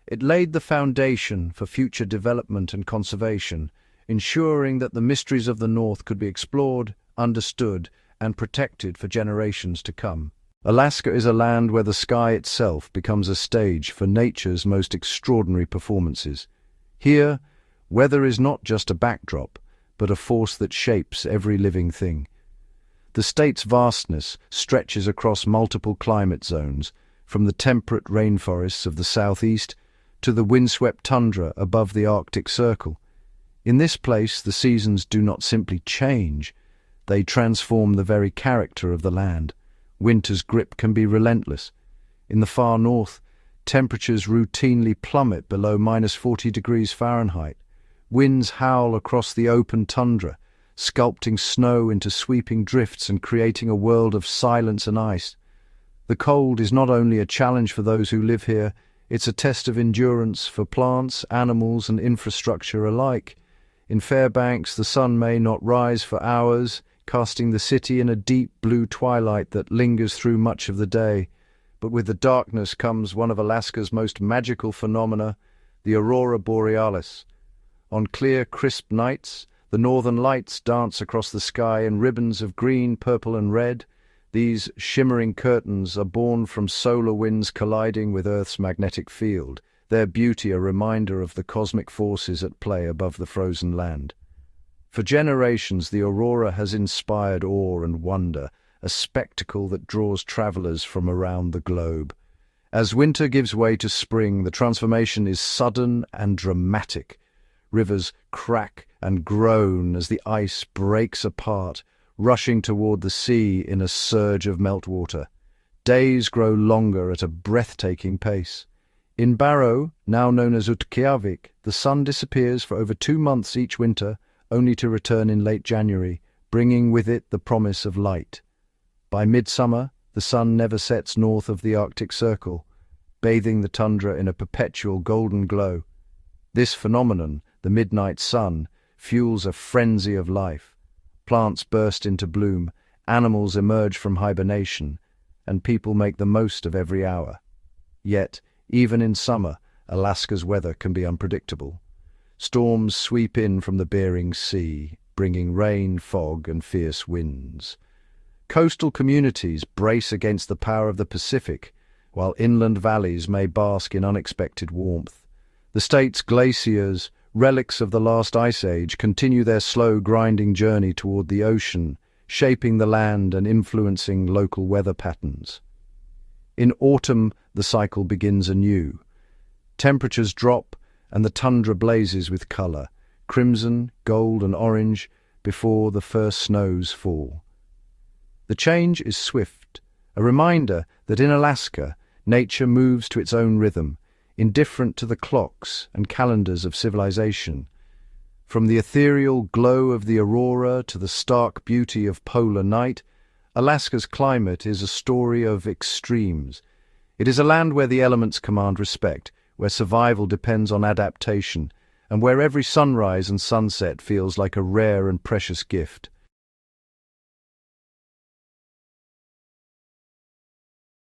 It laid the foundation for future development and conservation, ensuring that the mysteries of the North could be explored, understood, and protected for generations to come. Alaska is a land where the sky itself becomes a stage for nature's most extraordinary performances. Here, weather is not just a backdrop, but a force that shapes every living thing. The state's vastness stretches across multiple climate zones, from the temperate rainforests of the southeast to the windswept tundra above the Arctic Circle. In this place, the seasons do not simply change, they transform the very character of the land. Winter's grip can be relentless. In the far north, temperatures routinely plummet below -40 degrees Fahrenheit. Winds howl across the open tundra, sculpting snow into sweeping drifts and creating a world of silence and ice. The cold is not only a challenge for those who live here, it's a test of endurance for plants, animals, and infrastructure alike. In Fairbanks, the sun may not rise for hours, casting the city in a deep blue twilight that lingers through much of the day. But with the darkness comes one of Alaska's most magical phenomena, the aurora borealis. On clear, crisp nights, the northern lights dance across the sky in ribbons of green, purple, and red. These shimmering curtains are born from solar winds colliding with Earth's magnetic field, their beauty a reminder of the cosmic forces at play above the frozen land. For generations, the aurora has inspired awe and wonder, a spectacle that draws travelers from around the globe. As winter gives way to spring, the transformation is sudden and dramatic. Rivers crack and groan as the ice breaks apart, rushing toward the sea in a surge of meltwater. Days grow longer at a breathtaking pace. In Barrow, now known as Utqiagvik, the sun disappears for over 2 months each winter, only to return in late January, bringing with it the promise of light. By midsummer, the sun never sets north of the Arctic Circle, bathing the tundra in a perpetual golden glow. This phenomenon, the midnight sun, fuels a frenzy of life. Plants burst into bloom, animals emerge from hibernation, and people make the most of every hour. Yet, even in summer, Alaska's weather can be unpredictable. Storms sweep in from the Bering Sea, bringing rain, fog, and fierce winds. Coastal communities brace against the power of the Pacific, while inland valleys may bask in unexpected warmth. The state's glaciers, relics of the last ice age, continue their slow, grinding journey toward the ocean, shaping the land and influencing local weather patterns. In autumn, the cycle begins anew. Temperatures drop, and the tundra blazes with color, crimson, gold, and orange, before the first snows fall. The change is swift, a reminder that in Alaska, nature moves to its own rhythm, indifferent to the clocks and calendars of civilization. From the ethereal glow of the aurora to the stark beauty of polar night, Alaska's climate is a story of extremes. It is a land where the elements command respect, where survival depends on adaptation, and where every sunrise and sunset feels like a rare and precious gift.